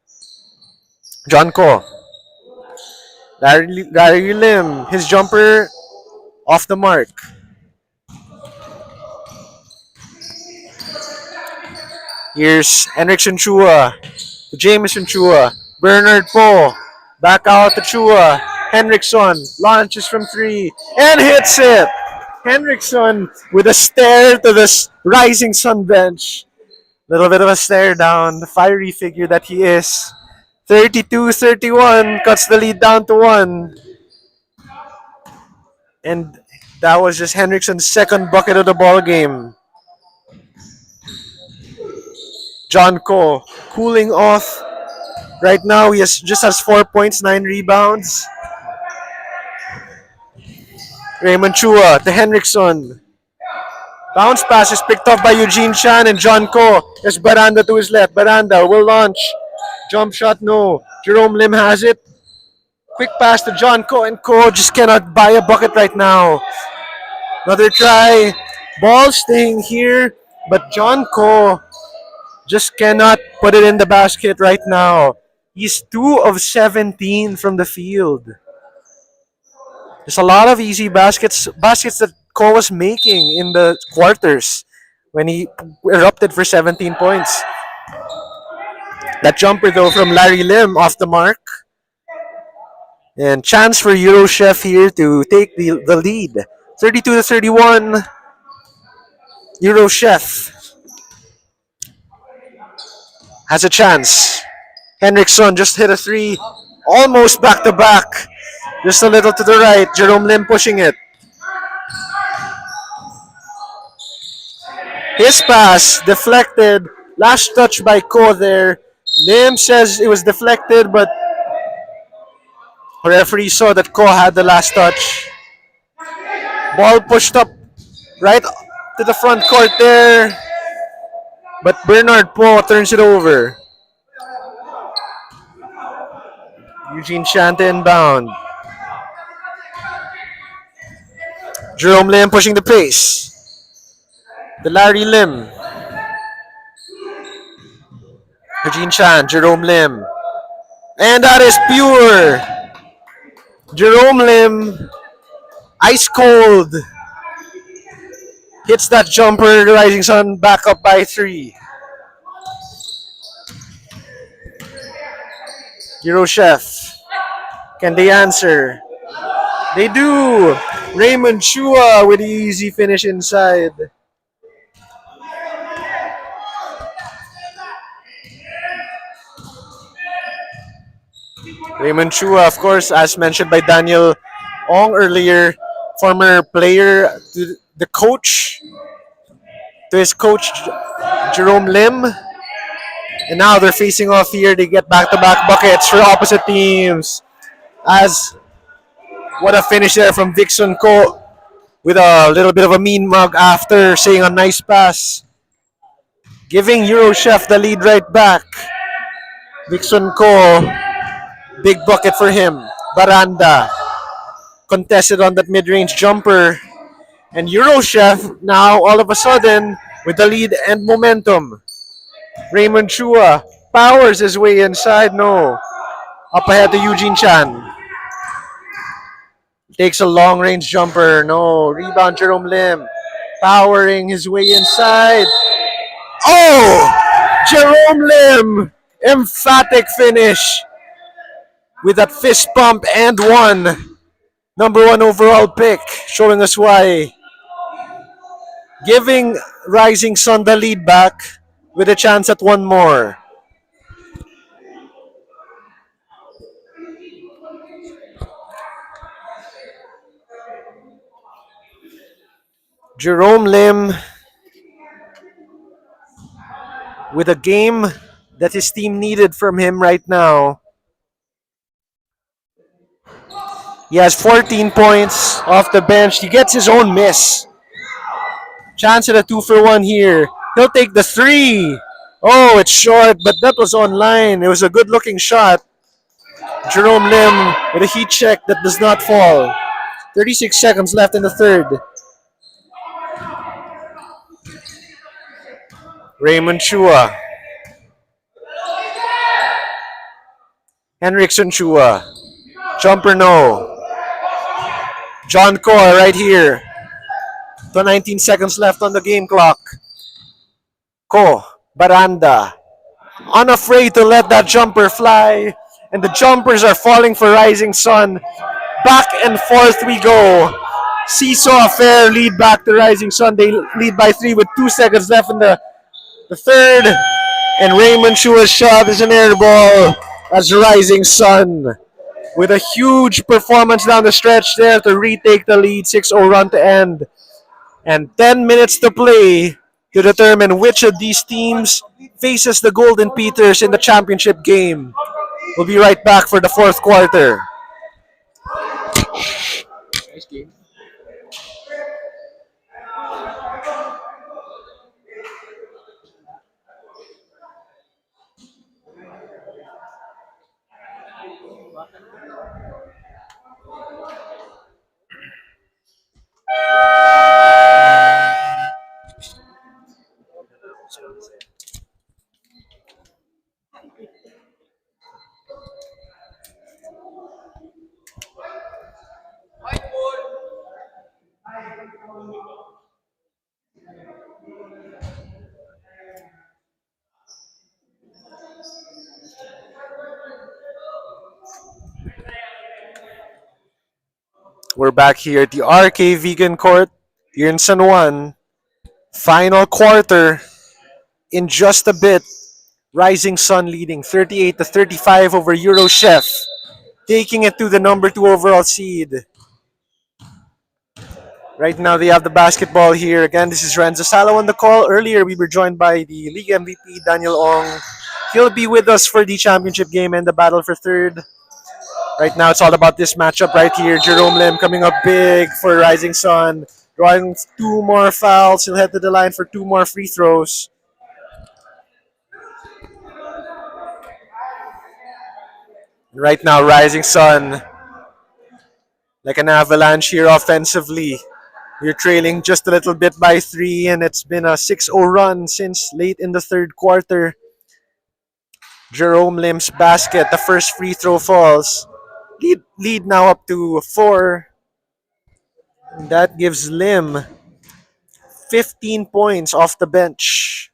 John Ko. Larry Lim. His jumper off the mark. Here's Henriksen Chua. To Jameson Chua. Bernard Po. Back out to Chua. Henriksen launches from 3 and hits it. Henriksen with a stare to this Rising Sun bench. Little bit of a stare down. The fiery figure that he is. 32-31 cuts the lead down to 1. And that was just Henriksen's second bucket of the ball game. John Ko cooling off. Right now, he just has 4 points, 9 rebounds. Raymond Chua to Henriksen. Bounce pass is picked up by Eugene Chan and John Ko. There's Baranda to his left. Baranda will launch. Jump shot, no. Jerome Lim has it. Quick pass to John Ko, and Ko just cannot buy a bucket right now. Another try. Ball staying here, but John Ko just cannot put it in the basket right now. He's 2 of 17 from the field. There's a lot of easy baskets that Ko was making in the quarters when he erupted for 17 points. That jumper though from Larry Lim off the mark. And chance for Euro Chef here to take the lead. 32-31. Euro Chef has a chance. Henriksen just hit a 3. Almost back to back. Just a little to the right. Jerome Lim pushing it. His pass deflected. Last touch by Ko there. Lim says it was deflected, but referee saw that Ko had the last touch. Ball pushed up right to the front court there. But Bernard Po turns it over. Eugene Chante inbound. Jerome Lim pushing the pace. The Larry Lim. Eugene Chan, Jerome Lim. And that is pure. Jerome Lim, ice cold. Hits that jumper, the Rising Sun back up by 3. Euro Chef, can they answer? They do. Raymond Chua with the easy finish inside. Raymond Chua, of course, as mentioned by Daniel Ong earlier, former player to the coach, to his coach Jerome Lim. And now they're facing off here. They get back-to-back buckets for opposite teams. As what a finish there from Vixon Ko with a little bit of a mean mug after saying a nice pass. Giving Eurochef the lead right back. Vixon Ko, big bucket for him. Baranda contested on that mid-range jumper. And Eurochef now all of a sudden with the lead and momentum. Raymond Chua powers his way inside. No. Up ahead to Eugene Chan. Takes a long range jumper. No. Rebound Jerome Lim. Powering his way inside. Oh! Jerome Lim. Emphatic finish. With that fist pump and one. Number 1 overall pick. Showing us why. Giving Rising Sun the lead back with a chance at one more. Jerome Lim with a game that his team needed from him right now. He has 14 points off the bench. He gets his own miss. Chance at a 2-for-1 here. He'll take the 3. Oh, it's short, but that was online. It was a good looking shot. Jerome Lim with a heat check that does not fall. 36 seconds left in the third. Raymond Chua. Henriksen Chua. Jumper no. John Core right here. 19 seconds left on the game clock. Ko. Baranda. Unafraid to let that jumper fly. And the jumpers are falling for Rising Sun. Back and forth we go. Seesaw affair, lead back to Rising Sun. They lead by 3 with 2 seconds left in the third. And Raymond Chua's shot is an air ball as Rising Sun with a huge performance down the stretch there to retake the lead. 6-0 run to end. And 10 minutes to play to determine which of these teams faces the Golden Peters in the championship game. We'll be right back for the fourth quarter. Nice game. We're back here at the RK Vegan Court here in San Juan. Final quarter in just a bit. Rising Sun leading 38-35 over Eurochef, taking it to the number 2 overall seed. Right now they have the basketball here. Again, this is Renzo Salo on the call. Earlier we were joined by the league MVP Daniel Ong. He'll be with us for the championship game and the battle for third. Right now it's all about this matchup right here. Jerome Lim coming up big for Rising Sun. Drawing 2 more fouls. He'll head to the line for 2 more free throws. Right now, Rising Sun, like an avalanche here offensively. You're trailing just a little bit by 3, and it's been a 6-0 run since late in the third quarter. Jerome Lim's basket, the first free throw falls. Lead now up to 4. That gives Lim 15 points off the bench.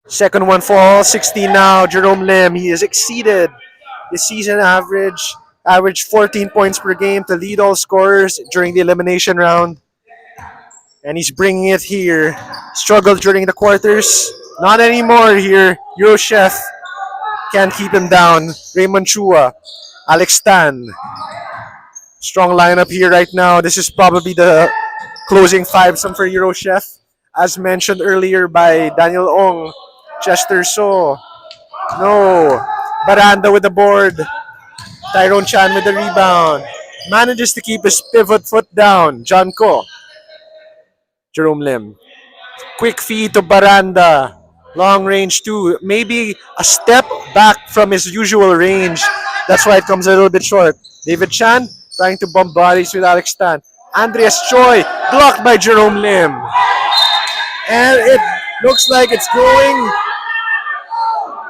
Second one falls, 16 now. Jerome Lim, he has exceeded his season averaged 14 points per game to lead all scorers during the elimination round. And he's bringing it here. Struggled during the quarters. Not anymore here. Eurochef can't keep him down. Raymond Chua, Alex Tan. Strong lineup here right now. This is probably the closing fivesome for Eurochef. As mentioned earlier by Daniel Ong. Chester So. No. Baranda with the board. Tyrone Chan with the rebound. Manages to keep his pivot foot down. John Ko. Jerome Lim. Quick feed to Baranda. Long range two. Maybe a step back from his usual range. That's why it comes a little bit short. David Chan trying to bump bodies with Alex Tan. Andreas Choi blocked by Jerome Lim. And it looks like it's going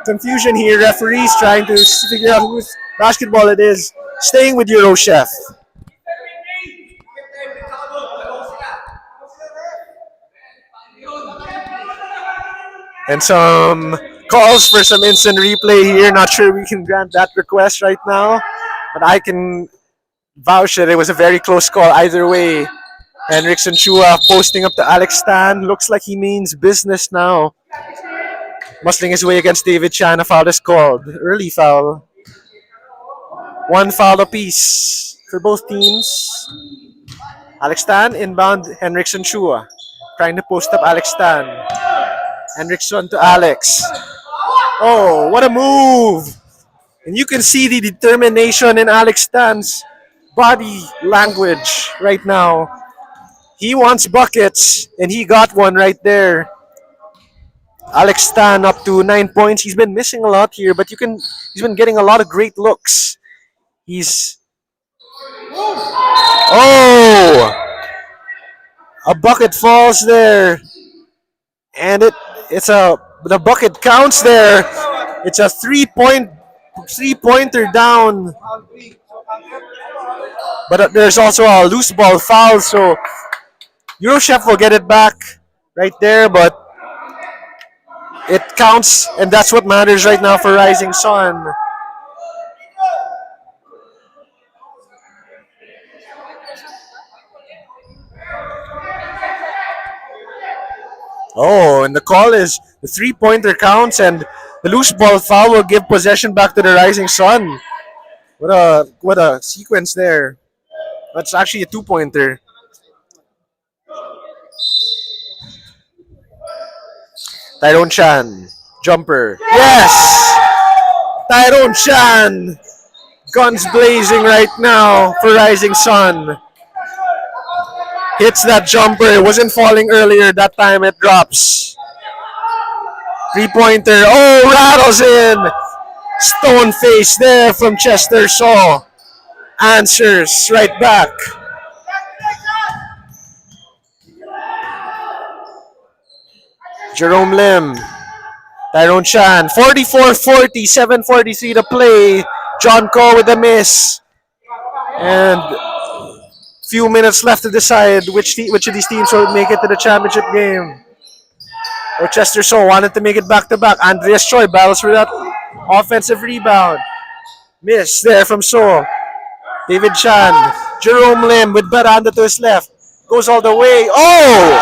confusion here. Referees trying to figure out whose basketball it is. Staying with Eurochef. And some calls for some instant replay here. Not sure we can grant that request right now, but I can vouch that it was a very close call either way. Henriksen Chua posting up to Alex Tan. Looks like he means business now. Muscling his way against David Chan. A foul is called. Early foul. One foul apiece for both teams. Alex Tan inbound. Henriksen Chua trying to post up Alex Tan. Henriksen to Alex. Oh, what a move! And you can see the determination in Alex Tan's body language right now. He wants buckets, and he got one right there. Alex Tan up to 9 points. He's been missing a lot here, but he's been getting a lot of great looks. Oh! A bucket falls there. And the bucket counts there. It's a three-pointer down. But there's also a loose ball foul, so Eurochef will get it back right there, but it counts, and that's what matters right now for Rising Sun. Oh, and the call is the three-pointer counts, and the loose ball foul will give possession back to the Rising Sun. What a sequence there. That's actually a two-pointer. Tyrone Chan, jumper. Yes! Tyrone Chan! Guns blazing right now for Rising Sun. Hits that jumper. It wasn't falling earlier. That time it drops. Three-pointer. Oh, rattles in. Stone face there from Chester Saw. Answers right back. Jerome Lim. Tyrone Chan. 44-40. 7:43 to play. John Ko with a miss. And few minutes left to decide which of these teams will make it to the championship game. Chester So wanted to make it back-to-back. Andreas Choi battles for that offensive rebound. Miss there from So. David Chan. Jerome Lim with Baranda to his left. Goes all the way. Oh!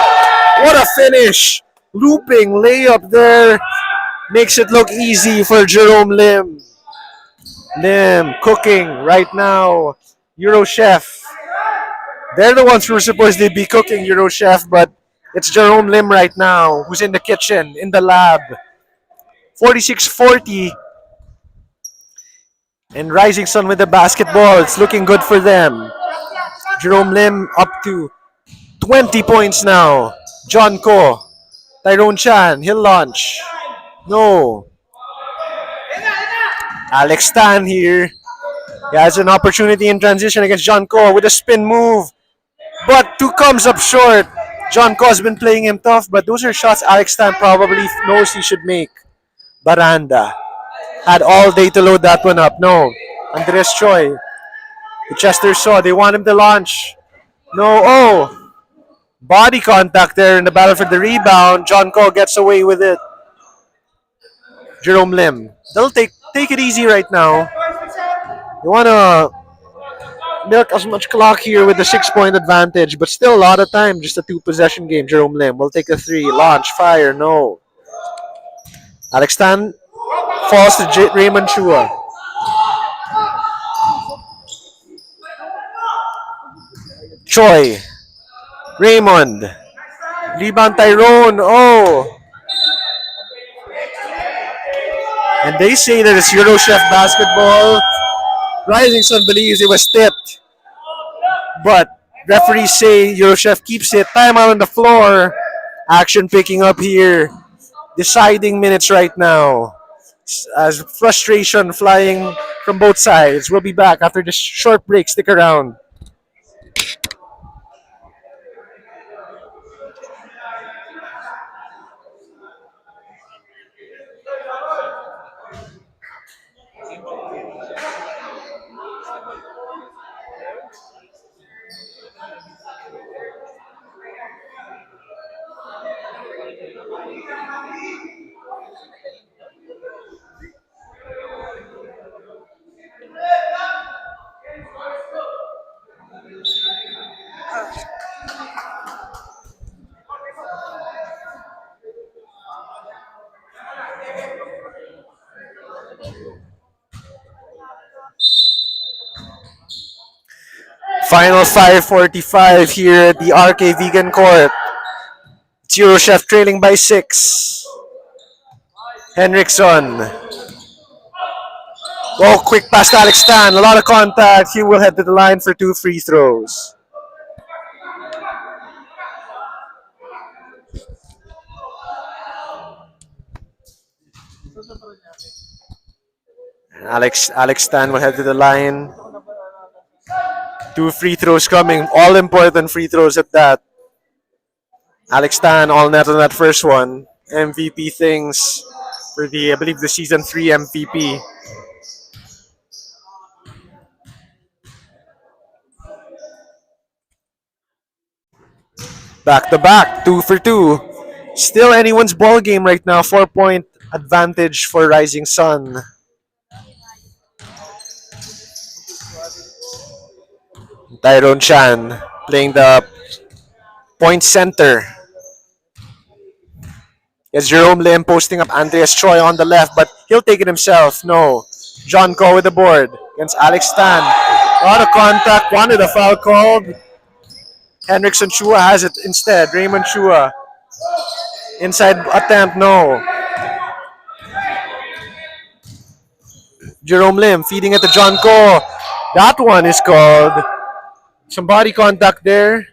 What a finish! Looping layup there. Makes it look easy for Jerome Lim. Lim cooking right now. Eurochef. They're the ones who are supposed to be cooking Eurochef, but it's Jerome Lim right now who's in the kitchen, in the lab. 46-40. And Rising Sun with the basketball. It's looking good for them. Jerome Lim up to 20 points now. John Ko. Tyrone Chan. He'll launch. No. Alex Tan here. He has an opportunity in transition against John Ko with a spin move. but two comes up short. John Co's been playing him tough, but those are shots Alex Stan probably knows he should make. Baranda had all day to load that one up. No. Andres Choi. The Chester saw. They want him to launch. No. Oh. Body contact there in the battle for the rebound. John Co gets away with it. Jerome Lim. They'll take it easy right now. You want to milk as much clock here with the 6-point advantage, but still a lot of time. Just a 2-possession game. Jerome Lim will take a 3. Launch. Fire. No. Alex Tan falls to Raymond Chua. Choi. Raymond. Rebound Tyrone. Oh. And they say that it's Eurochef basketball. Rising Sun believes it was tipped. But referees say Eurochef keeps it. Timeout on the floor. Action picking up here. Deciding minutes right now. As frustration flying from both sides. We'll be back after this short break. Stick around. Final 5:45 here at the RK Vegan Court. It's Eurochef trailing by 6. Henriksen. Oh, quick pass to Alex Stan. A lot of contact. He will head to the line for 2 free throws. Alex Stan will head to the line. 2 free throws coming. All important free throws at that. Alex Stan all net on that first one. MVP things for I believe the season 3 MVP. Back to back, 2 for 2. Still anyone's ball game right now. 4-point advantage for Rising Sun. Tyrone Chan playing the point center. It's Jerome Lim posting up Andreas Choi on the left, but he'll take it himself. No. John Ko with the board against Alex Stan. A lot of contact. Wanted a foul called. Henriksen Chua has it instead. Raymond Chua. Inside attempt, no. Jerome Lim feeding it to John Ko. That one is called. Some body contact there.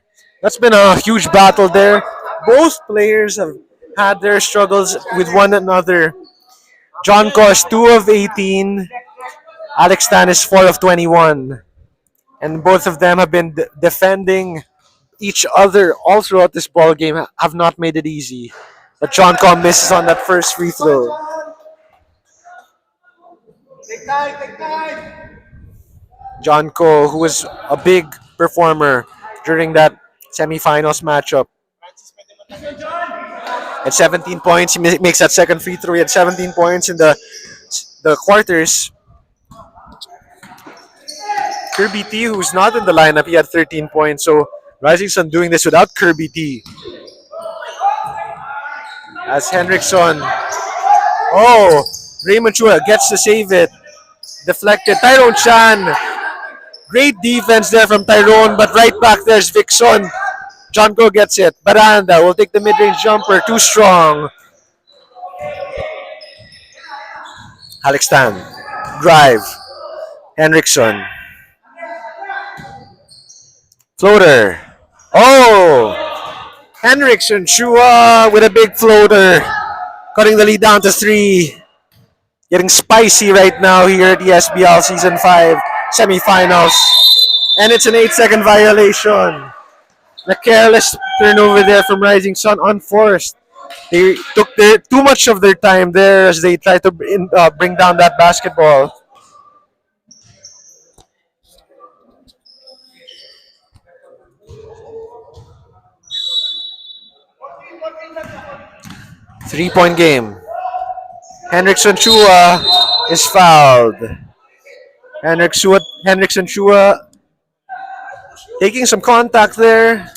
That's been a huge battle there. Both players have had their struggles with one another. John Ko is 2 of 18. Alex Stan is 4 of 21. And both of them have been defending each other all throughout this ball game. Have not made it easy. But John Ko misses on that first free throw. John Ko, who was a big performer during that semifinals matchup. At 17 points, he makes that second free throw. He had 17 points in the quarters. Kirby T, who's not in the lineup, he had 13 points. So Rising Sun doing this without Kirby T. As Henriksen. Oh, Raymond Chua gets to save it. Deflected. Tyrone Chan. Great defense there from Tyrone, but right back there's Vixon. John Ko gets it. Baranda will take the mid-range jumper. Too strong. Alex Tan. Drive. Henriksen. Floater. Oh! Henriksen Chua with a big floater. Cutting the lead down to 3. Getting spicy right now here at the SBL Season 5 semifinals. And it's an 8-second violation. The careless turnover there from Rising Sun unforced. They took too much of their time there as they tried to bring down that basketball. Three-point game. Henriksen Chua is fouled. Henriksen Chua taking some contact there.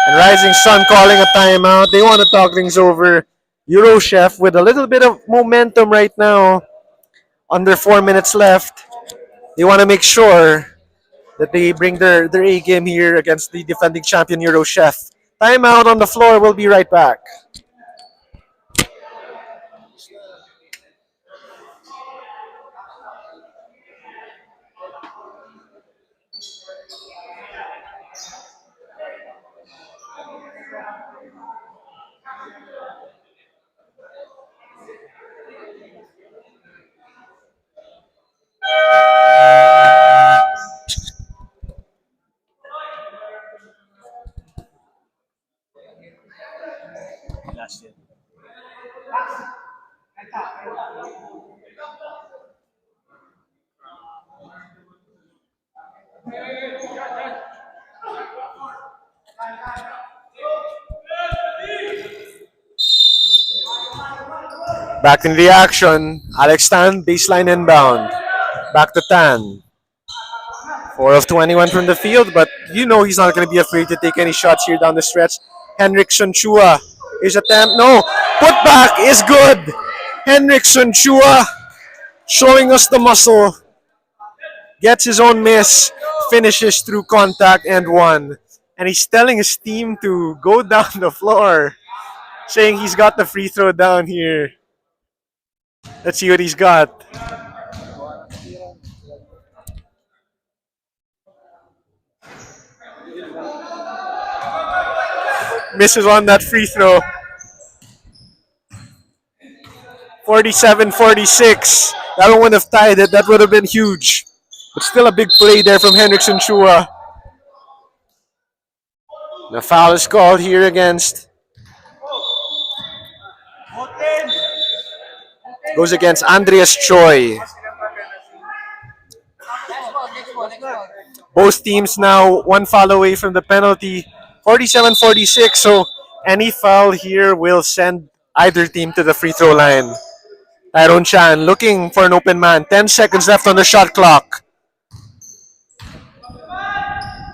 And Rising Sun calling a timeout. They want to talk things over. Eurochef with a little bit of momentum right now. Under 4 minutes left. They want to make sure that they bring their A game here against the defending champion Eurochef. Timeout on the floor. We'll be right back. Back in the action. Alex Tan, baseline inbound. Back to Tan. 4 of 21 from the field, but you know he's not going to be afraid to take any shots here down the stretch. Henriksen Chua. His attempt, no. Putback is good. Henriksen Chua showing us the muscle. Gets his own miss. Finishes through contact and one. And he's telling his team to go down the floor. Saying he's got the free throw down here. Let's see what he's got. Misses on that free throw. 47-46. That one would have tied it. That would have been huge. But still a big play there from Henriksen Chua. The foul is called here against. Goes against Andreas Choi. Both teams now one foul away from the penalty. 47-46. So any foul here will send either team to the free throw line. Tyrone Chan looking for an open man. 10 seconds left on the shot clock.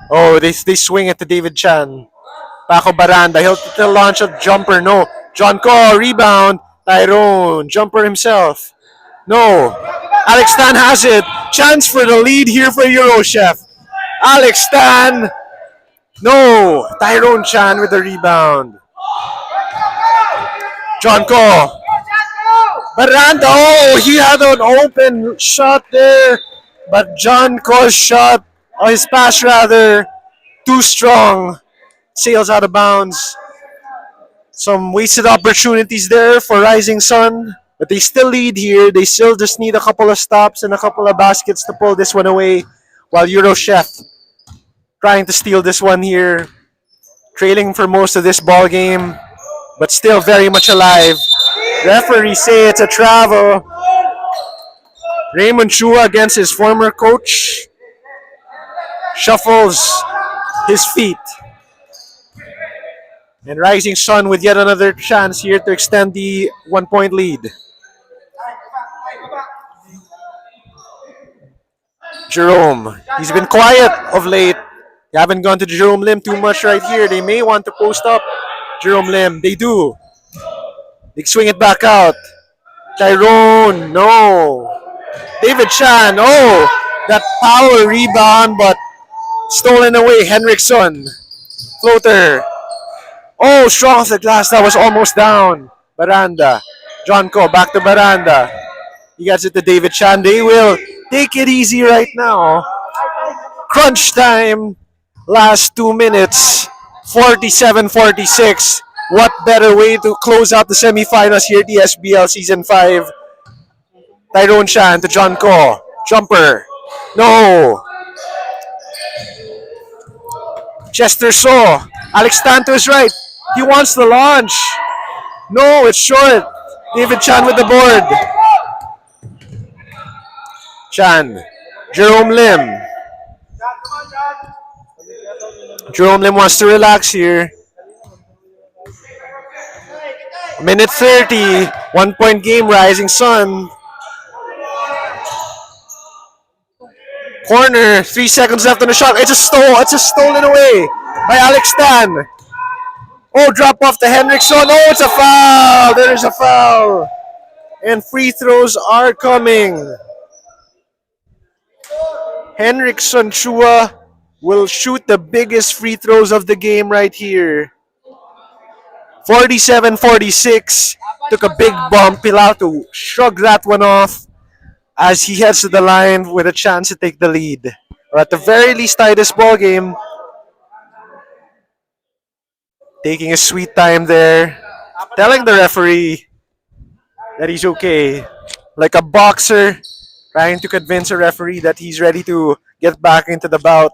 Oh, they swing it to David Chan. Paco Baranda. He'll launch a jumper. No. John Ko, rebound. Tyrone. Jumper himself. No. Alex Tan has it. Chance for the lead here for Eurochef. Alex Tan. No. Tyrone Chan with the rebound. John Ko. Baranda. Oh, he had an open shot there. But John Ko's shot, or his pass rather, too strong. Sails out of bounds. Some wasted opportunities there for Rising Sun. But they still lead here. They still just need a couple of stops and a couple of baskets to pull this one away. While Eurochef trying to steal this one here. Trailing for most of this ball game. But still very much alive. Referees say it's a travel. Raymond Chua against his former coach. Shuffles his feet. And Rising Sun with yet another chance here to extend the 1-point lead. Jerome. He's been quiet of late. They haven't gone to Jerome Lim too much right here. They may want to post up Jerome Lim. They do. They swing it back out. Tyrone. No. David Chan. Oh. That power rebound but stolen away. Henriksen. Floater. Oh, strong off the glass. That was almost down. Baranda. John Ko back to Baranda. He gets it to David Chan. They will take it easy right now. Crunch time. Last 2 minutes. 47-46. What better way to close out the semifinals here at the SBL Season 5. Tyrone Chan to John Ko. Jumper. No. Chester saw. Alex Tan to his right. He wants the launch. No, it's short. David Chan with the board. Chan. Jerome Lim. Jerome Lim wants to relax here. Minute 30. 1 point game, Rising Sun. Corner. 3 seconds left on the shot. It's a stole. It's a stolen away by Alex Tan. Oh, drop off to Henriksen. Oh, it's a foul. There is a foul. And free throws are coming. Henriksen Chua will shoot the biggest free throws of the game right here. 47-46. Took a big bump. Pilato shrugged that one off as he heads to the line with a chance to take the lead. Or at the very least, tie this ball game. Taking a sweet time there. Telling the referee that he's okay. Like a boxer trying to convince a referee that he's ready to get back into the bout.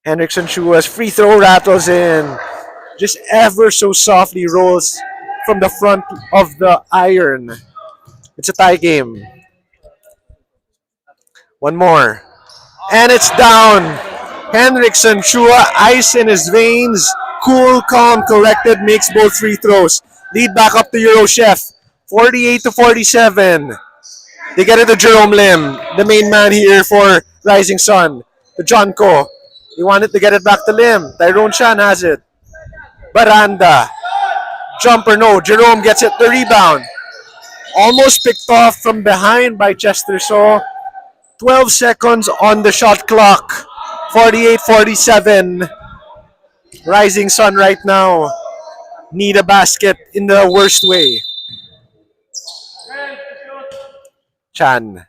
Henriksen Chua's free throw rattles in. Just ever so softly rolls from the front of the iron. It's a tie game. One more. And it's down. Henriksen Chua, ice in his veins. Cool, calm, collected, makes both free throws. Lead back up to Eurochef. 48-47. They get it to Jerome Lim, the main man here for Rising Sun. To John Ko. They wanted to get it back to Lim. Tyrone Chan has it. Baranda. Jumper, no. Jerome gets it. The rebound. Almost picked off from behind by Chester Saw. 12 seconds on the shot clock. 48-47. Rising Sun right now need a basket in the worst way. Chan.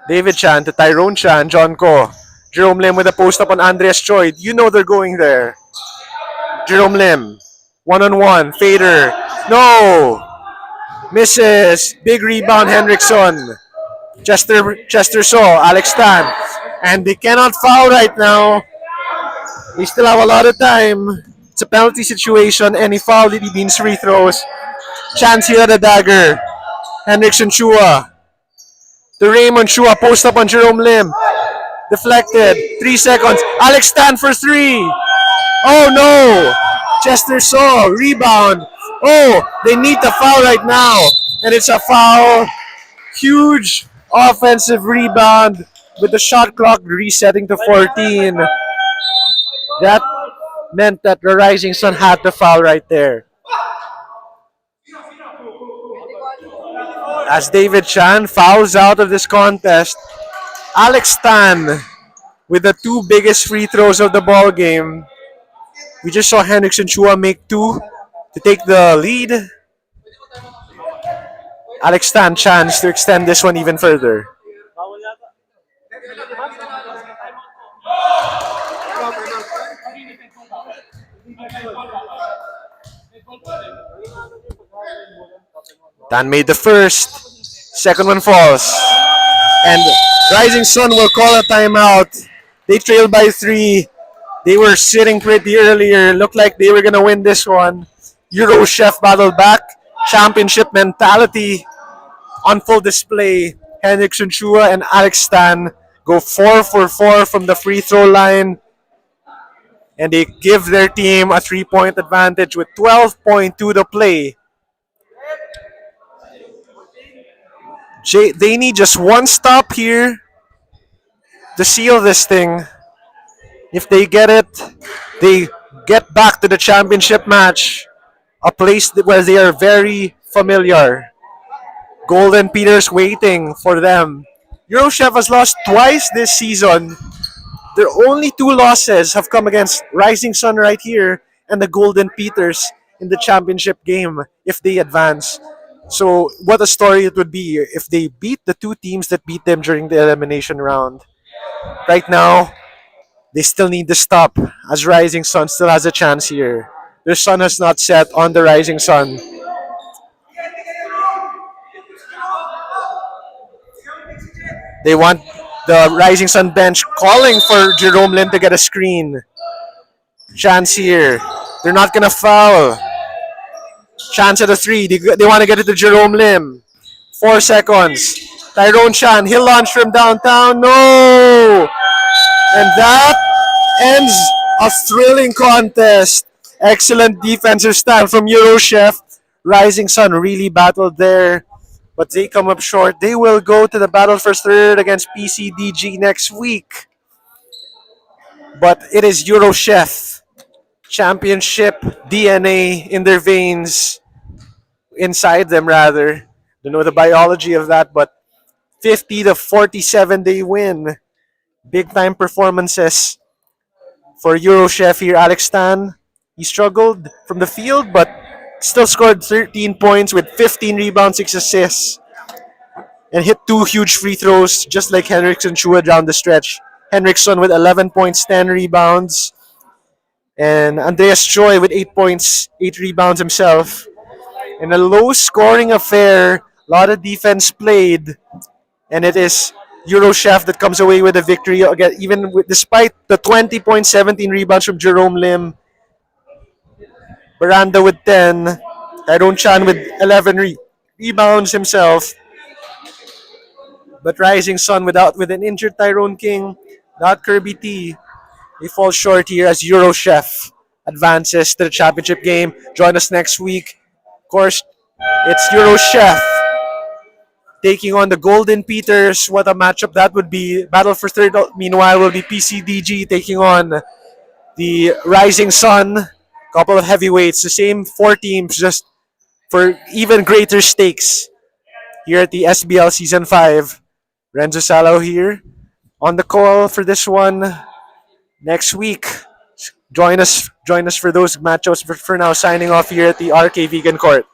David Chan to Tyrone Chan. John Ko. Jerome Lim with a post up on Andreas Choi. You know they're going there. Jerome Lim. One-on-one. Fader. No. Misses. Big rebound, Henriksen. Chester Saw. Alex Tan. And they cannot foul right now. They still have a lot of time. It's a penalty situation. Any foul, it means free throws. Chance here at the dagger. Henriksen Chua. To Raymond Chua. Post up on Jerome Lim. Deflected. 3 seconds. Alex Tan for 3. Oh no! Chester Saw. Rebound. Oh, they need the foul right now. And it's a foul. Huge offensive rebound with the shot clock resetting to 14. That meant that the Rising Sun had the foul right there. As David Chan fouls out of this contest, Alex Tan with the 2 biggest free throws of the ball game. We just saw Henriksen Chua make 2 to take the lead. Alex Tan chance to extend this one even further. Tan made the first. Second one falls. And Rising Sun will call a timeout. They trailed by 3. They were sitting pretty earlier. Looked like they were going to win this one. Eurochef battled back. Championship mentality on full display. Henriksen Chua and Alex Tan go 4 for 4 from the free throw line. And they give their team a 3-point advantage with 12.2 to play. They need just one stop here to seal this thing. If they get it, they get back to the championship match, a place where they are very familiar. Golden Peters waiting for them. Eurochef has lost twice this season. Their only 2 losses have come against Rising Sun right here and the Golden Peters in the championship game if they advance. So what a story it would be if they beat the 2 teams that beat them during the elimination round. Right now, they still need to stop as Rising Sun still has a chance here. The sun has not set on the Rising Sun. They want The Rising Sun bench calling for Jerome Lim to get a screen. Chance here. They're not gonna foul. Chance at a three. They want to get it to Jerome Lim. 4 seconds. Tyrone Chan. He'll launch from downtown. No! And that ends a thrilling contest. Excellent defensive stand from Eurochef. Rising Sun really battled there, but they come up short. They will go to the battle for third against PCDG next week. But it is Eurochef. Championship DNA in their veins, inside them rather. Don't know the biology of that, but 50-47 they win. Big time performances for Eurochef here. Alex Tan, he struggled from the field, but still scored 13 points with 15 rebounds, 6 assists, and hit 2 huge free throws, just like Henriksen Chua down the stretch. Henriksen with 11 points, 10 rebounds, and Andreas Choi with 8 points, 8 rebounds himself. In a low-scoring affair, a lot of defense played, and it is Eurochef that comes away with a victory again, even despite the 20 points, 17 rebounds from Jerome Lim. Baranda with 10. Tyrone Chan with 11 rebounds himself. But Rising Sun with an injured Tyrone King, not Kirby T. They fall short here as Eurochef advances to the championship game. Join us next week. Of course, it's Eurochef taking on the Golden Peters. What a matchup that would be. Battle for third, meanwhile, will be PCDG taking on the Rising Sun. Couple of heavyweights, the same 4 teams, just for even greater stakes here at the SBL Season 5. Renzo Salo here on the call for this one next week. Join us for those matchups. For now, signing off here at the RK Vegan Court.